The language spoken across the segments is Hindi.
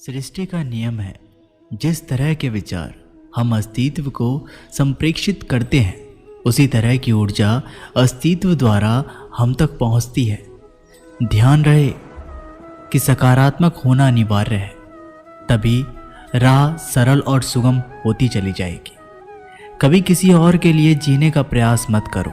सृष्टि का नियम है, जिस तरह के विचार हम अस्तित्व को संप्रेषित करते हैं उसी तरह की ऊर्जा अस्तित्व द्वारा हम तक पहुंचती है। ध्यान रहे कि सकारात्मक होना अनिवार्य है, तभी राह सरल और सुगम होती चली जाएगी। कभी किसी और के लिए जीने का प्रयास मत करो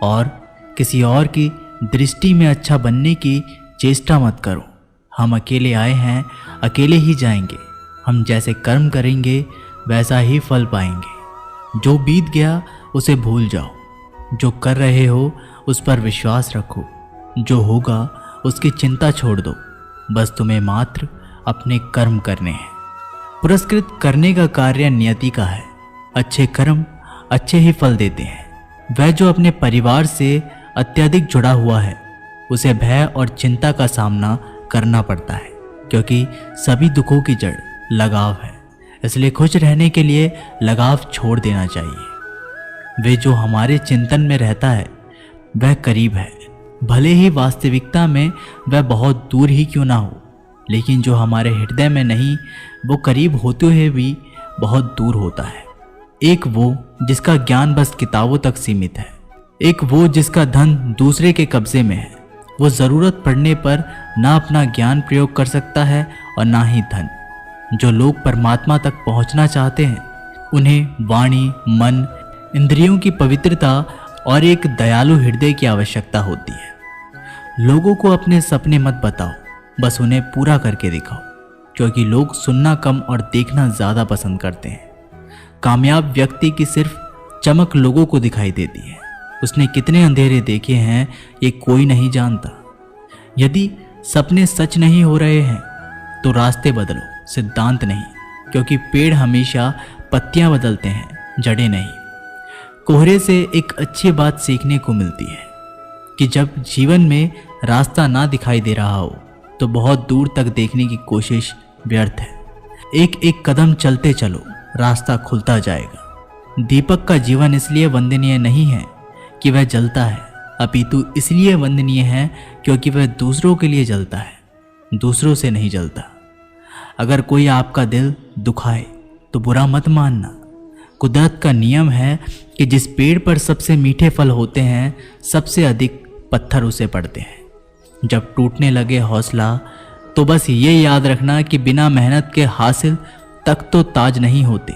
और किसी और की दृष्टि में अच्छा बनने की चेष्टा मत करो। हम अकेले आए हैं, अकेले ही जाएंगे। हम जैसे कर्म करेंगे वैसा ही फल पाएंगे। जो बीत गया उसे भूल जाओ, जो कर रहे हो उस पर विश्वास रखो, जो होगा उसकी चिंता छोड़ दो। बस तुम्हें मात्र अपने कर्म करने हैं। पुरस्कृत करने का कार्य नियति का है। अच्छे कर्म अच्छे ही फल देते हैं। वह जो अपने परिवार से अत्यधिक जुड़ा हुआ है उसे भय और चिंता का सामना करना पड़ता है, क्योंकि सभी दुखों की जड़ लगाव है। इसलिए खुश रहने के लिए लगाव छोड़ देना चाहिए। वे जो हमारे चिंतन में रहता है वह करीब है, भले ही वास्तविकता में वह बहुत दूर ही क्यों ना हो, लेकिन जो हमारे हृदय में नहीं वो करीब होते हुए भी बहुत दूर होता है। एक वो जिसका ज्ञान बस किताबों तक सीमित है, एक वो जिसका धन दूसरे के कब्जे में है। वो ज़रूरत पड़ने पर ना अपना ज्ञान प्रयोग कर सकता है और ना ही धन। जो लोग परमात्मा तक पहुंचना चाहते हैं उन्हें वाणी, मन, इंद्रियों की पवित्रता और एक दयालु हृदय की आवश्यकता होती है। लोगों को अपने सपने मत बताओ, बस उन्हें पूरा करके दिखाओ, क्योंकि लोग सुनना कम और देखना ज़्यादा पसंद करते हैं। कामयाब व्यक्ति की सिर्फ चमक लोगों को दिखाई देती है। उसने कितने अंधेरे देखे हैं ये कोई नहीं जानता। यदि सपने सच नहीं हो रहे हैं तो रास्ते बदलो, सिद्धांत नहीं, क्योंकि पेड़ हमेशा पत्तियां बदलते हैं, जड़ें नहीं। कोहरे से एक अच्छी बात सीखने को मिलती है कि जब जीवन में रास्ता ना दिखाई दे रहा हो तो बहुत दूर तक देखने की कोशिश व्यर्थ है। एक एक कदम चलते चलो, रास्ता खुलता जाएगा। दीपक का जीवन इसलिए वंदनीय नहीं है कि वह जलता है, अपितु इसलिए वंदनीय है क्योंकि वह दूसरों के लिए जलता है, दूसरों से नहीं जलता। अगर कोई आपका दिल दुखाए तो बुरा मत मानना। कुदरत का नियम है कि जिस पेड़ पर सबसे मीठे फल होते हैं सबसे अधिक पत्थर उसे पड़ते हैं। जब टूटने लगे हौसला तो बस ये याद रखना कि बिना मेहनत के हासिल तक तो ताज नहीं होते।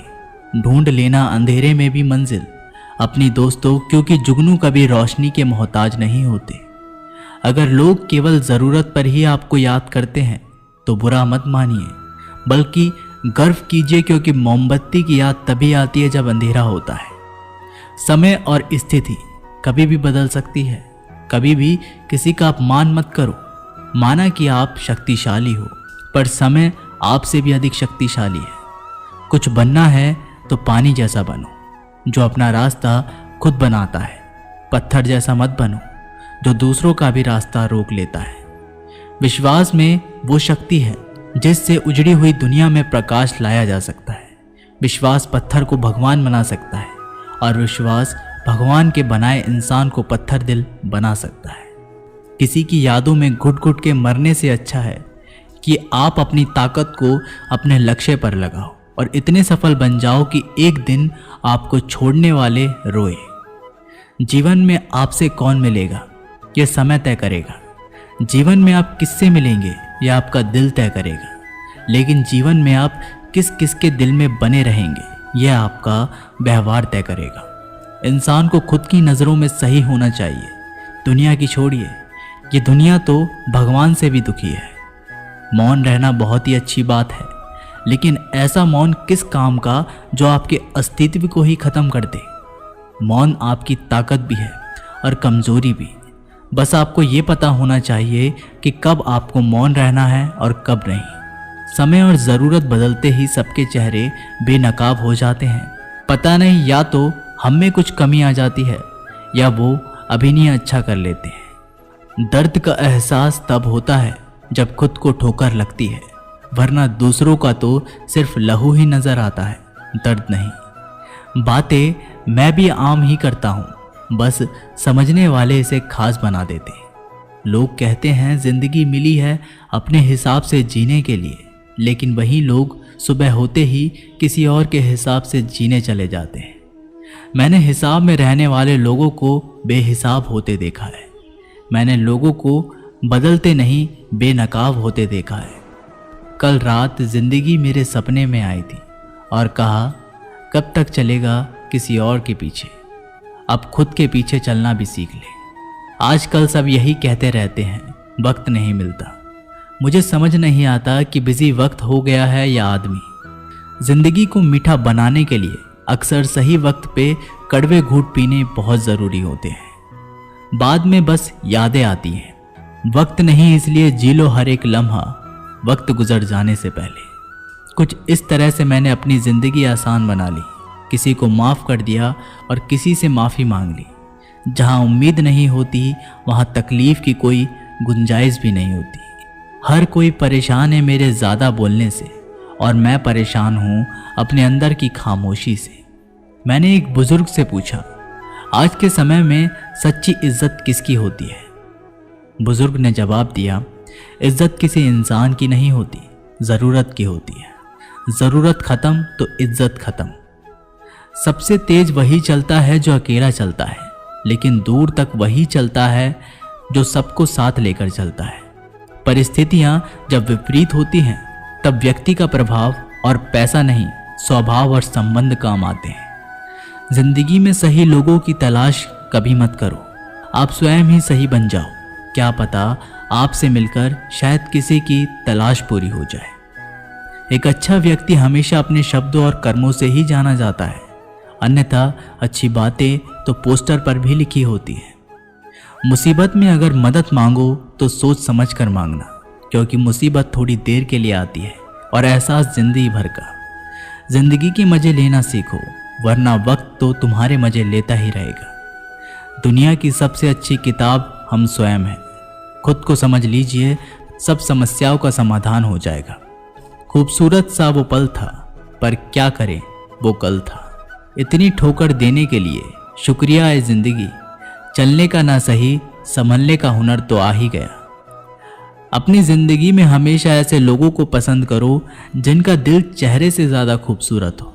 ढूंढ लेना अंधेरे में भी मंजिल अपनी दोस्तों, क्योंकि जुगनू कभी रोशनी के मोहताज नहीं होते। अगर लोग केवल ज़रूरत पर ही आपको याद करते हैं तो बुरा मत मानिए, बल्कि गर्व कीजिए, क्योंकि मोमबत्ती की याद तभी आती है जब अंधेरा होता है। समय और स्थिति कभी भी बदल सकती है। कभी भी किसी का अपमान मत करो। माना कि आप शक्तिशाली हो, पर समय आपसे भी अधिक शक्तिशाली है। कुछ बनना है तो पानी जैसा बनो, जो अपना रास्ता खुद बनाता है। पत्थर जैसा मत बनो जो दूसरों का भी रास्ता रोक लेता है। विश्वास में वो शक्ति है जिससे उजड़ी हुई दुनिया में प्रकाश लाया जा सकता है। विश्वास पत्थर को भगवान बना सकता है और विश्वास भगवान के बनाए इंसान को पत्थर दिल बना सकता है। किसी की यादों में घुट घुट के मरने से अच्छा है कि आप अपनी ताकत को अपने लक्ष्य पर लगाओ और इतने सफल बन जाओ कि एक दिन आपको छोड़ने वाले रोए। जीवन में आपसे कौन मिलेगा यह समय तय करेगा। जीवन में आप किससे मिलेंगे यह आपका दिल तय करेगा। लेकिन जीवन में आप किस किस के दिल में बने रहेंगे यह आपका व्यवहार तय करेगा। इंसान को खुद की नज़रों में सही होना चाहिए। दुनिया की छोड़िए, ये दुनिया तो भगवान से भी दुखी है। मौन रहना बहुत ही अच्छी बात है, लेकिन ऐसा मौन किस काम का जो आपके अस्तित्व को ही खत्म कर दे। मौन आपकी ताकत भी है और कमजोरी भी। बस आपको ये पता होना चाहिए कि कब आपको मौन रहना है और कब नहीं। समय और ज़रूरत बदलते ही सबके चेहरे बेनकाब हो जाते हैं। पता नहीं, या तो हम में कुछ कमी आ जाती है या वो अभिनय अच्छा कर लेते हैं। दर्द का एहसास तब होता है जब खुद को ठोकर लगती है, वरना दूसरों का तो सिर्फ लहू ही नजर आता है, दर्द नहीं। बातें मैं भी आम ही करता हूँ, बस समझने वाले इसे खास बना देते हैं। लोग कहते हैं जिंदगी मिली है अपने हिसाब से जीने के लिए, लेकिन वही लोग सुबह होते ही किसी और के हिसाब से जीने चले जाते हैं। मैंने हिसाब में रहने वाले लोगों को बेहिसाब होते देखा है। मैंने लोगों को बदलते नहीं बेनकाब होते देखा है। कल रात जिंदगी मेरे सपने में आई थी और कहा, कब तक चलेगा किसी और के पीछे, अब खुद के पीछे चलना भी सीख ले। आजकल सब यही कहते रहते हैं, वक्त नहीं मिलता। मुझे समझ नहीं आता कि बिजी वक्त हो गया है या आदमी। जिंदगी को मीठा बनाने के लिए अक्सर सही वक्त पे कड़वे घूंट पीने बहुत ज़रूरी होते हैं। बाद में बस यादें आती हैं। वक्त नहीं, इसलिए जी लो हर एक लम्हा वक्त गुजर जाने से पहले। कुछ इस तरह से मैंने अपनी ज़िंदगी आसान बना ली। किसी को माफ़ कर दिया और किसी से माफ़ी मांग ली। जहाँ उम्मीद नहीं होती वहाँ तकलीफ़ की कोई गुंजाइश भी नहीं होती। हर कोई परेशान है मेरे ज़्यादा बोलने से और मैं परेशान हूँ अपने अंदर की खामोशी से। मैंने एक बुज़ुर्ग से पूछा, आज के समय में सच्ची इज्जत किसकी होती है? बुज़ुर्ग ने जवाब दिया, इज्जत किसी इंसान की नहीं होती, ज़रूरत की होती है। ज़रूरत ख़त्म तो इज्जत ख़त्म। सबसे तेज वही चलता है जो अकेला चलता है, लेकिन दूर तक वही चलता है जो सबको साथ लेकर चलता है। परिस्थितियां जब विपरीत होती हैं तब व्यक्ति का प्रभाव और पैसा नहीं, स्वभाव और संबंध काम आते हैं। जिंदगी में सही लोगों की तलाश कभी मत करो, आप स्वयं ही सही बन जाओ। क्या पता आपसे मिलकर शायद किसी की तलाश पूरी हो जाए। एक अच्छा व्यक्ति हमेशा अपने शब्दों और कर्मों से ही जाना जाता है, अन्यथा अच्छी बातें तो पोस्टर पर भी लिखी होती है। मुसीबत में अगर मदद मांगो तो सोच समझ कर मांगना, क्योंकि मुसीबत थोड़ी देर के लिए आती है और एहसास जिंदगी भर का। जिंदगी के मजे लेना सीखो, वरना वक्त तो तुम्हारे मजे लेता ही रहेगा। दुनिया की सबसे अच्छी किताब हम स्वयं हैं। खुद को समझ लीजिए, सब समस्याओं का समाधान हो जाएगा। खूबसूरत सा वो पल था, पर क्या करें वो कल था। इतनी ठोकर देने के लिए शुक्रिया है जिंदगी। चलने का ना सही, संभलने का हुनर तो आ ही गया। अपनी जिंदगी में हमेशा ऐसे लोगों को पसंद करो जिनका दिल चेहरे से ज़्यादा खूबसूरत हो।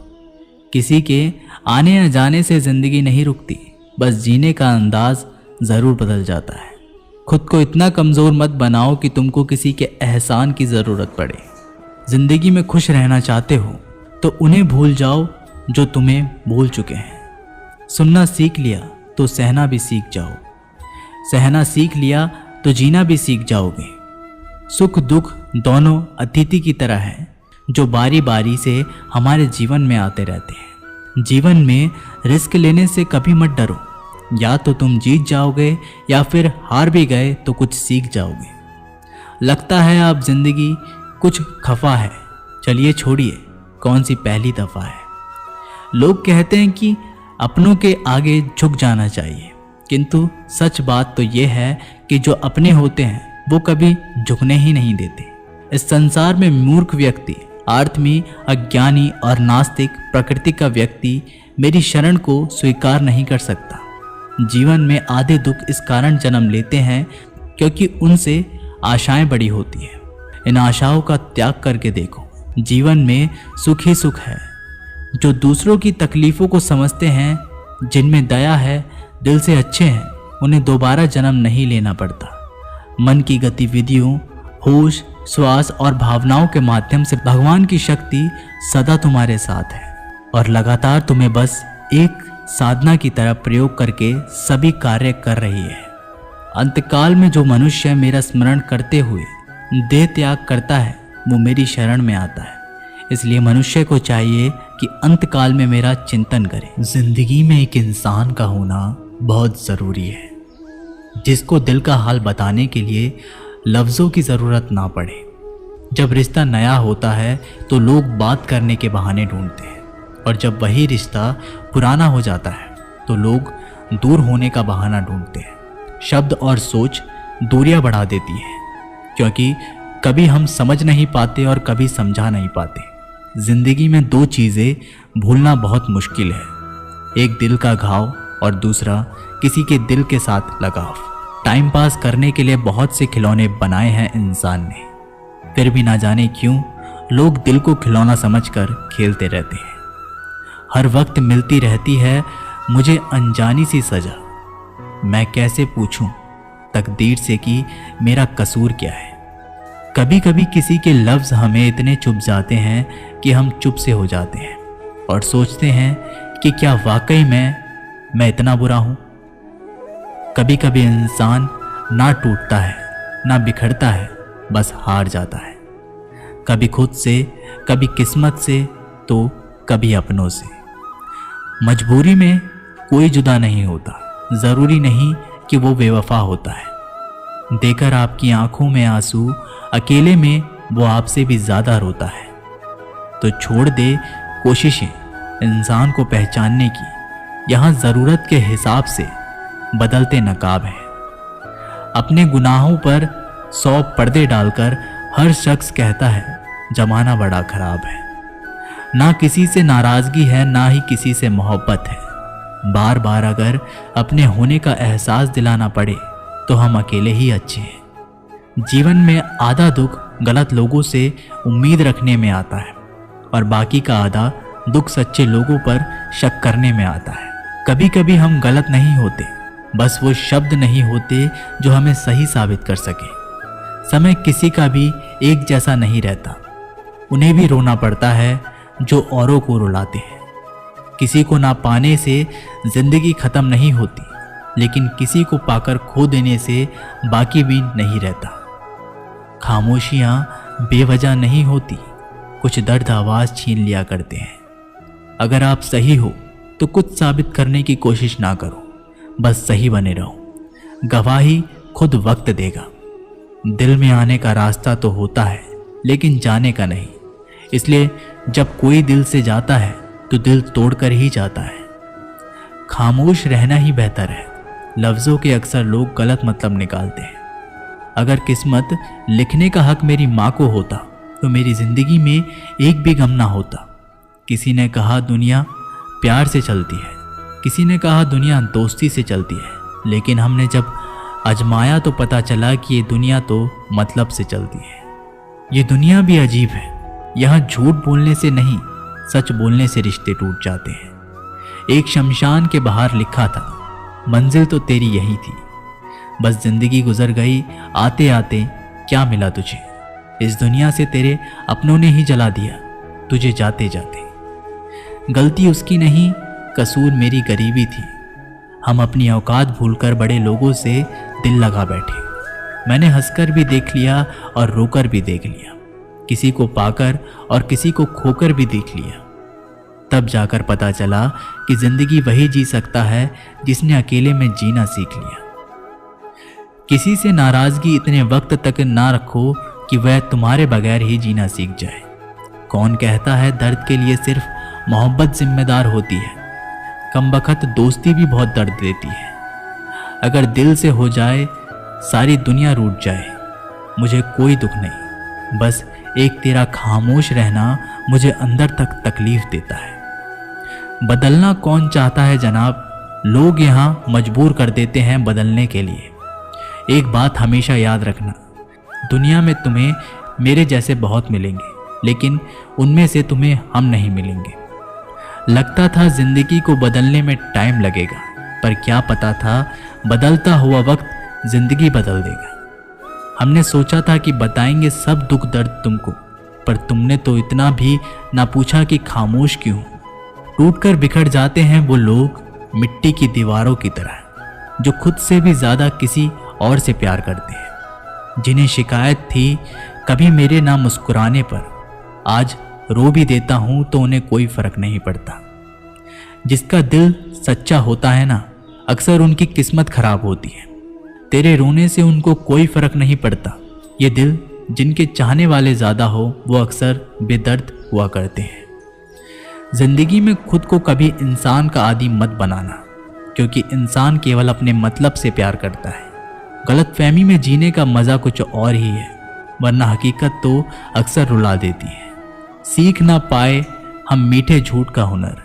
किसी के आने न जाने से जिंदगी नहीं रुकती, बस जीने का अंदाज ज़रूर बदल जाता है। खुद को इतना कमज़ोर मत बनाओ कि तुमको किसी के एहसान की ज़रूरत पड़े। जिंदगी में खुश रहना चाहते हो तो उन्हें भूल जाओ जो तुम्हें भूल चुके हैं। सुनना सीख लिया तो सहना भी सीख जाओ। सहना सीख लिया तो जीना भी सीख जाओगे। सुख दुख दोनों अतिथि की तरह हैं, जो बारी बारी से हमारे जीवन में आते रहते हैं। जीवन में रिस्क लेने से कभी मत डरो। या तो तुम जीत जाओगे या फिर हार भी गए तो कुछ सीख जाओगे। लगता है अब जिंदगी कुछ खफा है, चलिए छोड़िए, कौन सी पहली दफ़ा है। लोग कहते हैं कि अपनों के आगे झुक जाना चाहिए, किंतु सच बात तो यह है कि जो अपने होते हैं वो कभी झुकने ही नहीं देते। इस संसार में मूर्ख व्यक्ति, आत्मी, अज्ञानी और नास्तिक प्रकृति का व्यक्ति मेरी शरण को स्वीकार नहीं कर सकता। जीवन में आधे दुख इस कारण जन्म लेते हैं क्योंकि उनसे आशाएं बड़ी होती है। इन आशाओं का त्याग करके देखो, जीवन में सुख ही सुख है। जो दूसरों की तकलीफ़ों को समझते हैं, जिनमें दया है, दिल से अच्छे हैं, उन्हें दोबारा जन्म नहीं लेना पड़ता। मन की गतिविधियों, होश, श्वास और भावनाओं के माध्यम से भगवान की शक्ति सदा तुम्हारे साथ है और लगातार तुम्हें बस एक साधना की तरह प्रयोग करके सभी कार्य कर रही है। अंतकाल में जो मनुष्य मेरा स्मरण करते हुए देह त्याग करता है, वो मेरी शरण में आता है। इसलिए मनुष्य को चाहिए कि अंतकाल में मेरा चिंतन करे। जिंदगी में एक इंसान का होना बहुत ज़रूरी है, जिसको दिल का हाल बताने के लिए लफ्ज़ों की ज़रूरत ना पड़े। जब रिश्ता नया होता है तो लोग बात करने के बहाने ढूंढते हैं, और जब वही रिश्ता पुराना हो जाता है तो लोग दूर होने का बहाना ढूंढते हैं। शब्द और सोच दूरियां बढ़ा देती है, क्योंकि कभी हम समझ नहीं पाते और कभी समझा नहीं पाते। जिंदगी में दो चीज़ें भूलना बहुत मुश्किल है, एक दिल का घाव और दूसरा किसी के दिल के साथ लगाव। टाइम पास करने के लिए बहुत से खिलौने बनाए हैं इंसान ने, फिर भी ना जाने क्यों लोग दिल को खिलौना समझकर खेलते रहते हैं। हर वक्त मिलती रहती है मुझे अनजानी सी सजा। मैं कैसे पूछूं तकदीर से कि मेरा कसूर क्या है। कभी कभी किसी के लफ्ज़ हमें इतने चुभ जाते हैं कि हम चुप से हो जाते हैं और सोचते हैं कि क्या वाकई मैं इतना बुरा हूं। कभी कभी इंसान ना टूटता है ना बिखरता है, बस हार जाता है। कभी खुद से, कभी किस्मत से, तो कभी अपनों से। मजबूरी में कोई जुदा नहीं होता, ज़रूरी नहीं कि वो बेवफा होता है। देकर आपकी आंखों में आंसू, अकेले में वो आपसे भी ज़्यादा रोता है। तो छोड़ दे कोशिशें इंसान को पहचानने की, यहाँ ज़रूरत के हिसाब से बदलते नकाब हैं। अपने गुनाहों पर 100 पर्दे डालकर हर शख्स कहता है जमाना बड़ा खराब है। ना किसी से नाराज़गी है, ना ही किसी से मोहब्बत है। बार बार अगर अपने होने का एहसास दिलाना पड़े तो हम अकेले ही अच्छे हैं। जीवन में आधा दुख गलत लोगों से उम्मीद रखने में आता है और बाकी का आधा दुख सच्चे लोगों पर शक करने में आता है। कभी कभी हम गलत नहीं होते, बस वो शब्द नहीं होते जो हमें सही साबित कर सके। समय किसी का भी एक जैसा नहीं रहता, उन्हें भी रोना पड़ता है जो औरों को रुलाते हैं। किसी को ना पाने से जिंदगी खत्म नहीं होती, लेकिन किसी को पाकर खो देने से बाकी भी नहीं रहता। खामोशियां बेवजह नहीं होती, कुछ दर्द आवाज छीन लिया करते हैं। अगर आप सही हो तो कुछ साबित करने की कोशिश ना करो, बस सही बने रहो। गवाही खुद वक्त देगा। दिल में आने का रास्ता तो होता है, लेकिन जाने का नहीं। इसलिए जब कोई दिल से जाता है तो दिल तोड़कर ही जाता है। खामोश रहना ही बेहतर है। लफ्ज़ों के अक्सर लोग गलत मतलब निकालते हैं। अगर किस्मत लिखने का हक मेरी माँ को होता तो मेरी ज़िंदगी में एक भी गम ना होता। किसी ने कहा दुनिया प्यार से चलती है, किसी ने कहा दुनिया दोस्ती से चलती है, लेकिन हमने जब आजमाया तो पता चला कि ये दुनिया तो मतलब से चलती है। ये दुनिया भी अजीब है, यहाँ झूठ बोलने से नहीं, सच बोलने से रिश्ते टूट जाते हैं। एक शमशान के बाहर लिखा था, मंजिल तो तेरी यही थी, बस जिंदगी गुजर गई आते आते, क्या मिला तुझे। इस दुनिया से तेरे अपनों ने ही जला दिया तुझे जाते जाते। गलती उसकी नहीं, कसूर मेरी गरीबी थी। हम अपनी औकात भूलकर बड़े लोगों से दिल लगा बैठे। मैंने हंसकर भी देख लिया और रोकर भी देख लिया, किसी को पाकर और किसी को खोकर भी देख लिया। तब जाकर पता चला कि जिंदगी वही जी सकता है जिसने अकेले में जीना सीख लिया। किसी से नाराजगी इतने वक्त तक ना रखो कि वह तुम्हारे बगैर ही जीना सीख जाए। कौन कहता है दर्द के लिए सिर्फ मोहब्बत जिम्मेदार होती है। कमबख्त दोस्ती भी बहुत दर्द देती है। अगर दिल से हो जाए सारी दुनिया रूठ जाए, मुझे कोई दुख नहीं, बस एक तेरा खामोश रहना मुझे अंदर तक तकलीफ देता है। बदलना कौन चाहता है जनाब, लोग यहाँ मजबूर कर देते हैं बदलने के लिए। एक बात हमेशा याद रखना, दुनिया में तुम्हें मेरे जैसे बहुत मिलेंगे, लेकिन उनमें से तुम्हें हम नहीं मिलेंगे। लगता था जिंदगी को बदलने में टाइम लगेगा, पर क्या पता था बदलता हुआ वक्त जिंदगी बदल देगा। हमने सोचा था कि बताएंगे सब दुख दर्द तुमको, पर तुमने तो इतना भी ना पूछा कि खामोश क्यों। टूटकर बिखर जाते हैं वो लोग मिट्टी की दीवारों की तरह, जो खुद से भी ज्यादा किसी और से प्यार करते हैं। जिन्हें शिकायत थी कभी मेरे ना मुस्कुराने पर, आज रो भी देता हूं तो उन्हें कोई फर्क नहीं पड़ता। जिसका दिल सच्चा होता है ना, अक्सर उनकी किस्मत खराब होती है। तेरे रोने से उनको कोई फर्क नहीं पड़ता। ये दिल जिनके चाहने वाले ज्यादा हो वो अक्सर बेदर्द हुआ करते हैं। जिंदगी में खुद को कभी इंसान का आदी मत बनाना, क्योंकि इंसान केवल अपने मतलब से प्यार करता है। गलतफहमी में जीने का मजा कुछ और ही है, वरना हकीकत तो अक्सर रुला देती है। सीख ना पाए हम मीठे झूठ का हुनर,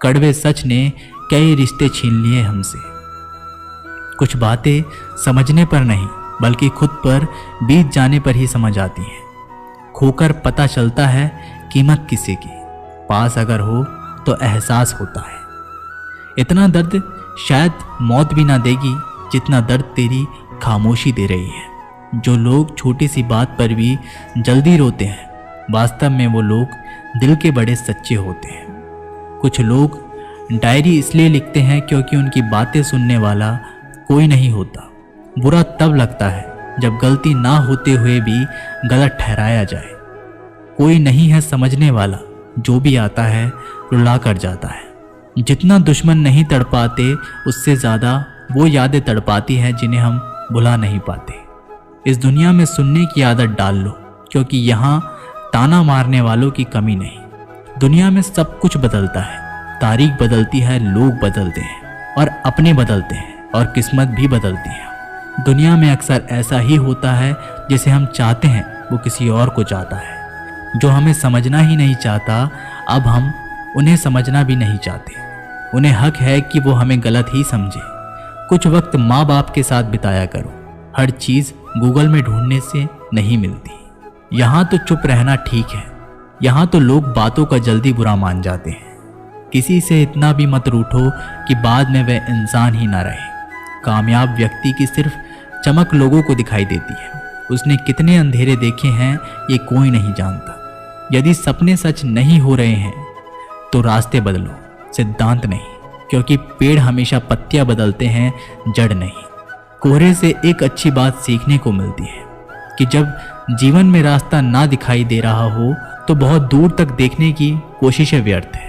कड़वे सच ने कई रिश्ते छीन लिए हमसे। कुछ बातें समझने पर नहीं, बल्कि खुद पर बीत जाने पर ही समझ आती हैं। खोकर पता चलता है कीमत किसी की, पास अगर हो तो एहसास होता है। इतना दर्द शायद मौत भी ना देगी जितना दर्द तेरी खामोशी दे रही है। जो लोग छोटी सी बात पर भी जल्दी रोते हैं, वास्तव में वो लोग दिल के बड़े सच्चे होते हैं। कुछ लोग डायरी इसलिए लिखते हैं क्योंकि उनकी बातें सुनने वाला कोई नहीं होता। बुरा तब लगता है जब गलती ना होते हुए भी गलत ठहराया जाए। कोई नहीं है समझने वाला, जो भी आता है रुला कर जाता है। जितना दुश्मन नहीं तड़पाते, उससे ज़्यादा वो यादें तड़पाती हैं जिन्हें हम भुला नहीं पाते। इस दुनिया में सुनने की आदत डाल लो, क्योंकि यहाँ ताना मारने वालों की कमी नहीं। दुनिया में सब कुछ बदलता है, तारीख बदलती है, लोग बदलते हैं और अपने बदलते हैं और किस्मत भी बदलती है। दुनिया में अक्सर ऐसा ही होता है, जिसे हम चाहते हैं वो किसी और को चाहता है। जो हमें समझना ही नहीं चाहता, अब हम उन्हें समझना भी नहीं चाहते। उन्हें हक है कि वो हमें गलत ही समझे। कुछ वक्त माँ बाप के साथ बिताया करो। हर चीज़ गूगल में ढूंढने से नहीं मिलती। यहाँ तो चुप रहना ठीक है। यहाँ तो लोग बातों का जल्दी बुरा मान जाते हैं। किसी से इतना भी मत रूठो कि बाद में वह इंसान ही ना रहे। कामयाब व्यक्ति की सिर्फ चमक लोगों को दिखाई देती है। उसने कितने अंधेरे देखे हैं ये कोई नहीं जानता। यदि सपने सच नहीं हो रहे हैं तो रास्ते बदलो, सिद्धांत नहीं, क्योंकि पेड़ हमेशा पत्तियां बदलते हैं, जड़ नहीं। कोहरे से एक अच्छी बात सीखने को मिलती है कि जब जीवन में रास्ता ना दिखाई दे रहा हो तो बहुत दूर तक देखने की कोशिशें व्यर्थ है।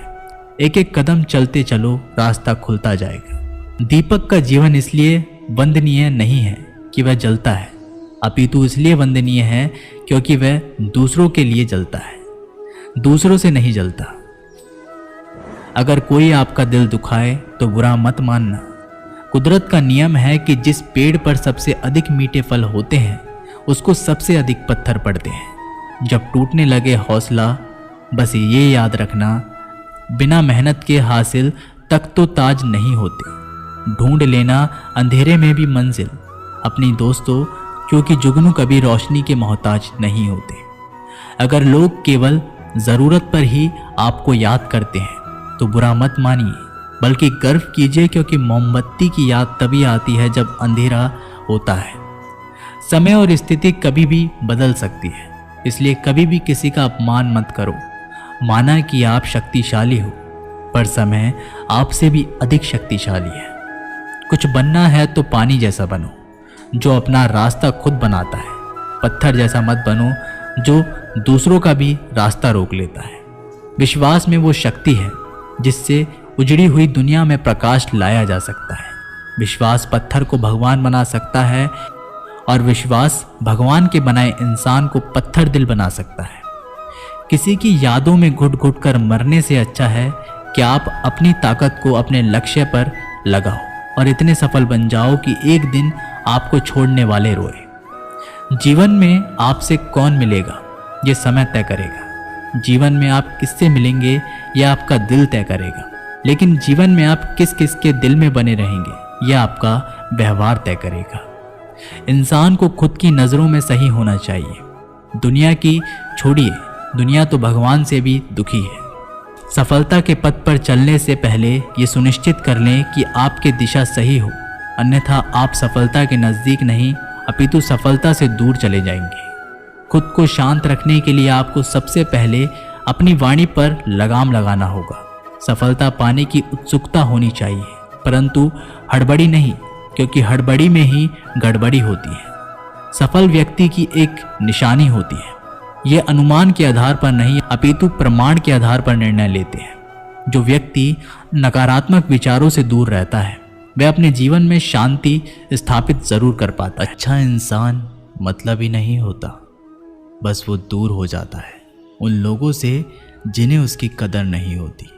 एक एक कदम चलते चलो, रास्ता खुलता जाएगा। दीपक का जीवन इसलिए वंदनीय नहीं है कि वह जलता है, अपितु इसलिए वंदनीय है क्योंकि वह दूसरों के लिए जलता है, दूसरों से नहीं जलता। अगर कोई आपका दिल दुखाए तो बुरा मत मानना। कुदरत का नियम है कि जिस पेड़ पर सबसे अधिक मीठे फल होते हैं उसको सबसे अधिक पत्थर पड़ते हैं। जब टूटने लगे हौसला, बस ये याद रखना, बिना मेहनत के हासिल तक तो ताज नहीं होते। ढूंढ लेना अंधेरे में भी मंजिल अपनी दोस्तों, क्योंकि जुगनू कभी रोशनी के मोहताज नहीं होते। अगर लोग केवल ज़रूरत पर ही आपको याद करते हैं तो बुरा मत मानिए, बल्कि गर्व कीजिए, क्योंकि मोमबत्ती की याद तभी आती है जब अंधेरा होता है। समय और स्थिति कभी भी बदल सकती है, इसलिए कभी भी किसी का अपमान मत करो। माना कि आप शक्तिशाली हो, पर समय आपसे भी अधिक शक्तिशाली है। कुछ बनना है तो पानी जैसा बनो, जो अपना रास्ता खुद बनाता है। पत्थर जैसा मत बनो जो दूसरों का भी रास्ता रोक लेता है। विश्वास में वो शक्ति है जिससे उजड़ी हुई दुनिया में प्रकाश लाया जा सकता है। विश्वास पत्थर को भगवान बना सकता है और विश्वास भगवान के बनाए इंसान को पत्थर दिल बना सकता है। किसी की यादों में घुट घुट कर मरने से अच्छा है कि आप अपनी ताकत को अपने लक्ष्य पर लगाओ और इतने सफल बन जाओ कि एक दिन आपको छोड़ने वाले रोए। जीवन में आपसे कौन मिलेगा ये समय तय करेगा। जीवन में आप किससे मिलेंगे यह आपका दिल तय करेगा। लेकिन जीवन में आप किस किस के दिल में बने रहेंगे यह आपका व्यवहार तय करेगा। इंसान को खुद की नज़रों में सही होना चाहिए। दुनिया की छोड़िए, दुनिया तो भगवान से भी दुखी है। सफलता के पथ पर चलने से पहले ये सुनिश्चित कर लें कि आपकी दिशा सही हो, अन्यथा आप सफलता के नज़दीक नहीं अपितु सफलता से दूर चले जाएंगे। खुद को शांत रखने के लिए आपको सबसे पहले अपनी वाणी पर लगाम लगाना होगा। सफलता पाने की उत्सुकता होनी चाहिए, परंतु हड़बड़ी नहीं, क्योंकि हड़बड़ी में ही गड़बड़ी होती है। सफल व्यक्ति की एक निशानी होती है। ये अनुमान के आधार पर नहीं अपितु प्रमाण के आधार पर निर्णय लेते हैं। जो व्यक्ति नकारात्मक विचारों से दूर रहता है वह अपने जीवन में शांति स्थापित जरूर कर पाता है। अच्छा इंसान मतलब ही नहीं होता, बस वो दूर हो जाता है उन लोगों से जिन्हें उसकी कदर नहीं होती।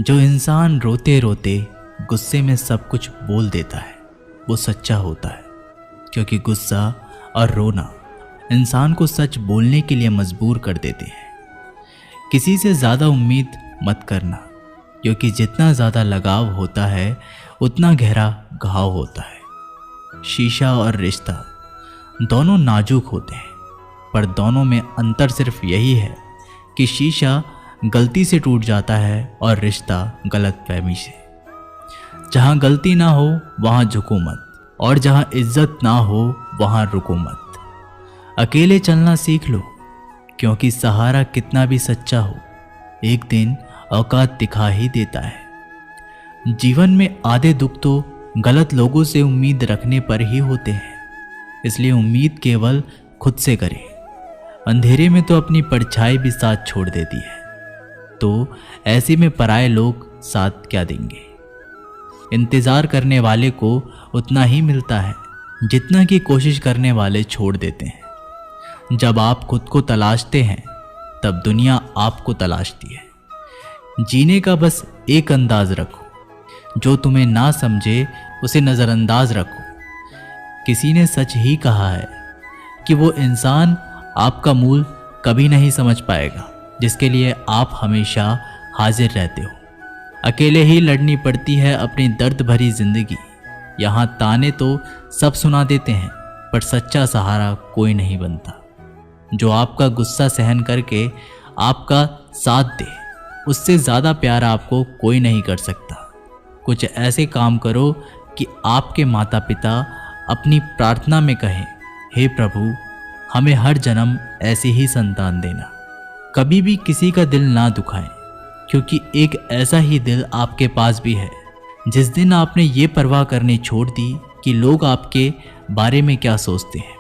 जो इंसान रोते रोते गुस्से में सब कुछ बोल देता है वो सच्चा होता है, क्योंकि गुस्सा और रोना इंसान को सच बोलने के लिए मजबूर कर देते हैं। किसी से ज़्यादा उम्मीद मत करना, क्योंकि जितना ज़्यादा लगाव होता है उतना गहरा घाव होता है। शीशा और रिश्ता दोनों नाजुक होते हैं, पर दोनों में अंतर सिर्फ यही है कि शीशा गलती से टूट जाता है और रिश्ता गलतफहमी से। जहाँ गलती ना हो वहाँ झुको मत, और जहाँ इज्जत ना हो वहाँ रुको मत। अकेले चलना सीख लो, क्योंकि सहारा कितना भी सच्चा हो एक दिन औकात दिखा ही देता है। जीवन में आधे दुख तो गलत लोगों से उम्मीद रखने पर ही होते हैं, इसलिए उम्मीद केवल खुद से करें। अंधेरे में तो अपनी परछाई भी साथ छोड़ देती है, तो ऐसे में पराये लोग साथ क्या देंगे। इंतज़ार करने वाले को उतना ही मिलता है जितना कि कोशिश करने वाले छोड़ देते हैं। जब आप खुद को तलाशते हैं तब दुनिया आपको तलाशती है। जीने का बस एक अंदाज रखो, जो तुम्हें ना समझे उसे नज़रअंदाज रखो। किसी ने सच ही कहा है कि वो इंसान आपका मूल कभी नहीं समझ पाएगा जिसके लिए आप हमेशा हाजिर रहते हो। अकेले ही लड़नी पड़ती है अपनी दर्द भरी जिंदगी। यहाँ ताने तो सब सुना देते हैं, पर सच्चा सहारा कोई नहीं बनता। जो आपका गुस्सा सहन करके आपका साथ दे, उससे ज़्यादा प्यार आपको कोई नहीं कर सकता। कुछ ऐसे काम करो कि आपके माता पिता अपनी प्रार्थना में कहें, हे प्रभु हमें हर जन्म ऐसे ही संतान देना। कभी भी किसी का दिल ना दुखाएं, क्योंकि एक ऐसा ही दिल आपके पास भी है। जिस दिन आपने ये परवाह करनी छोड़ दी कि लोग आपके बारे में क्या सोचते हैं,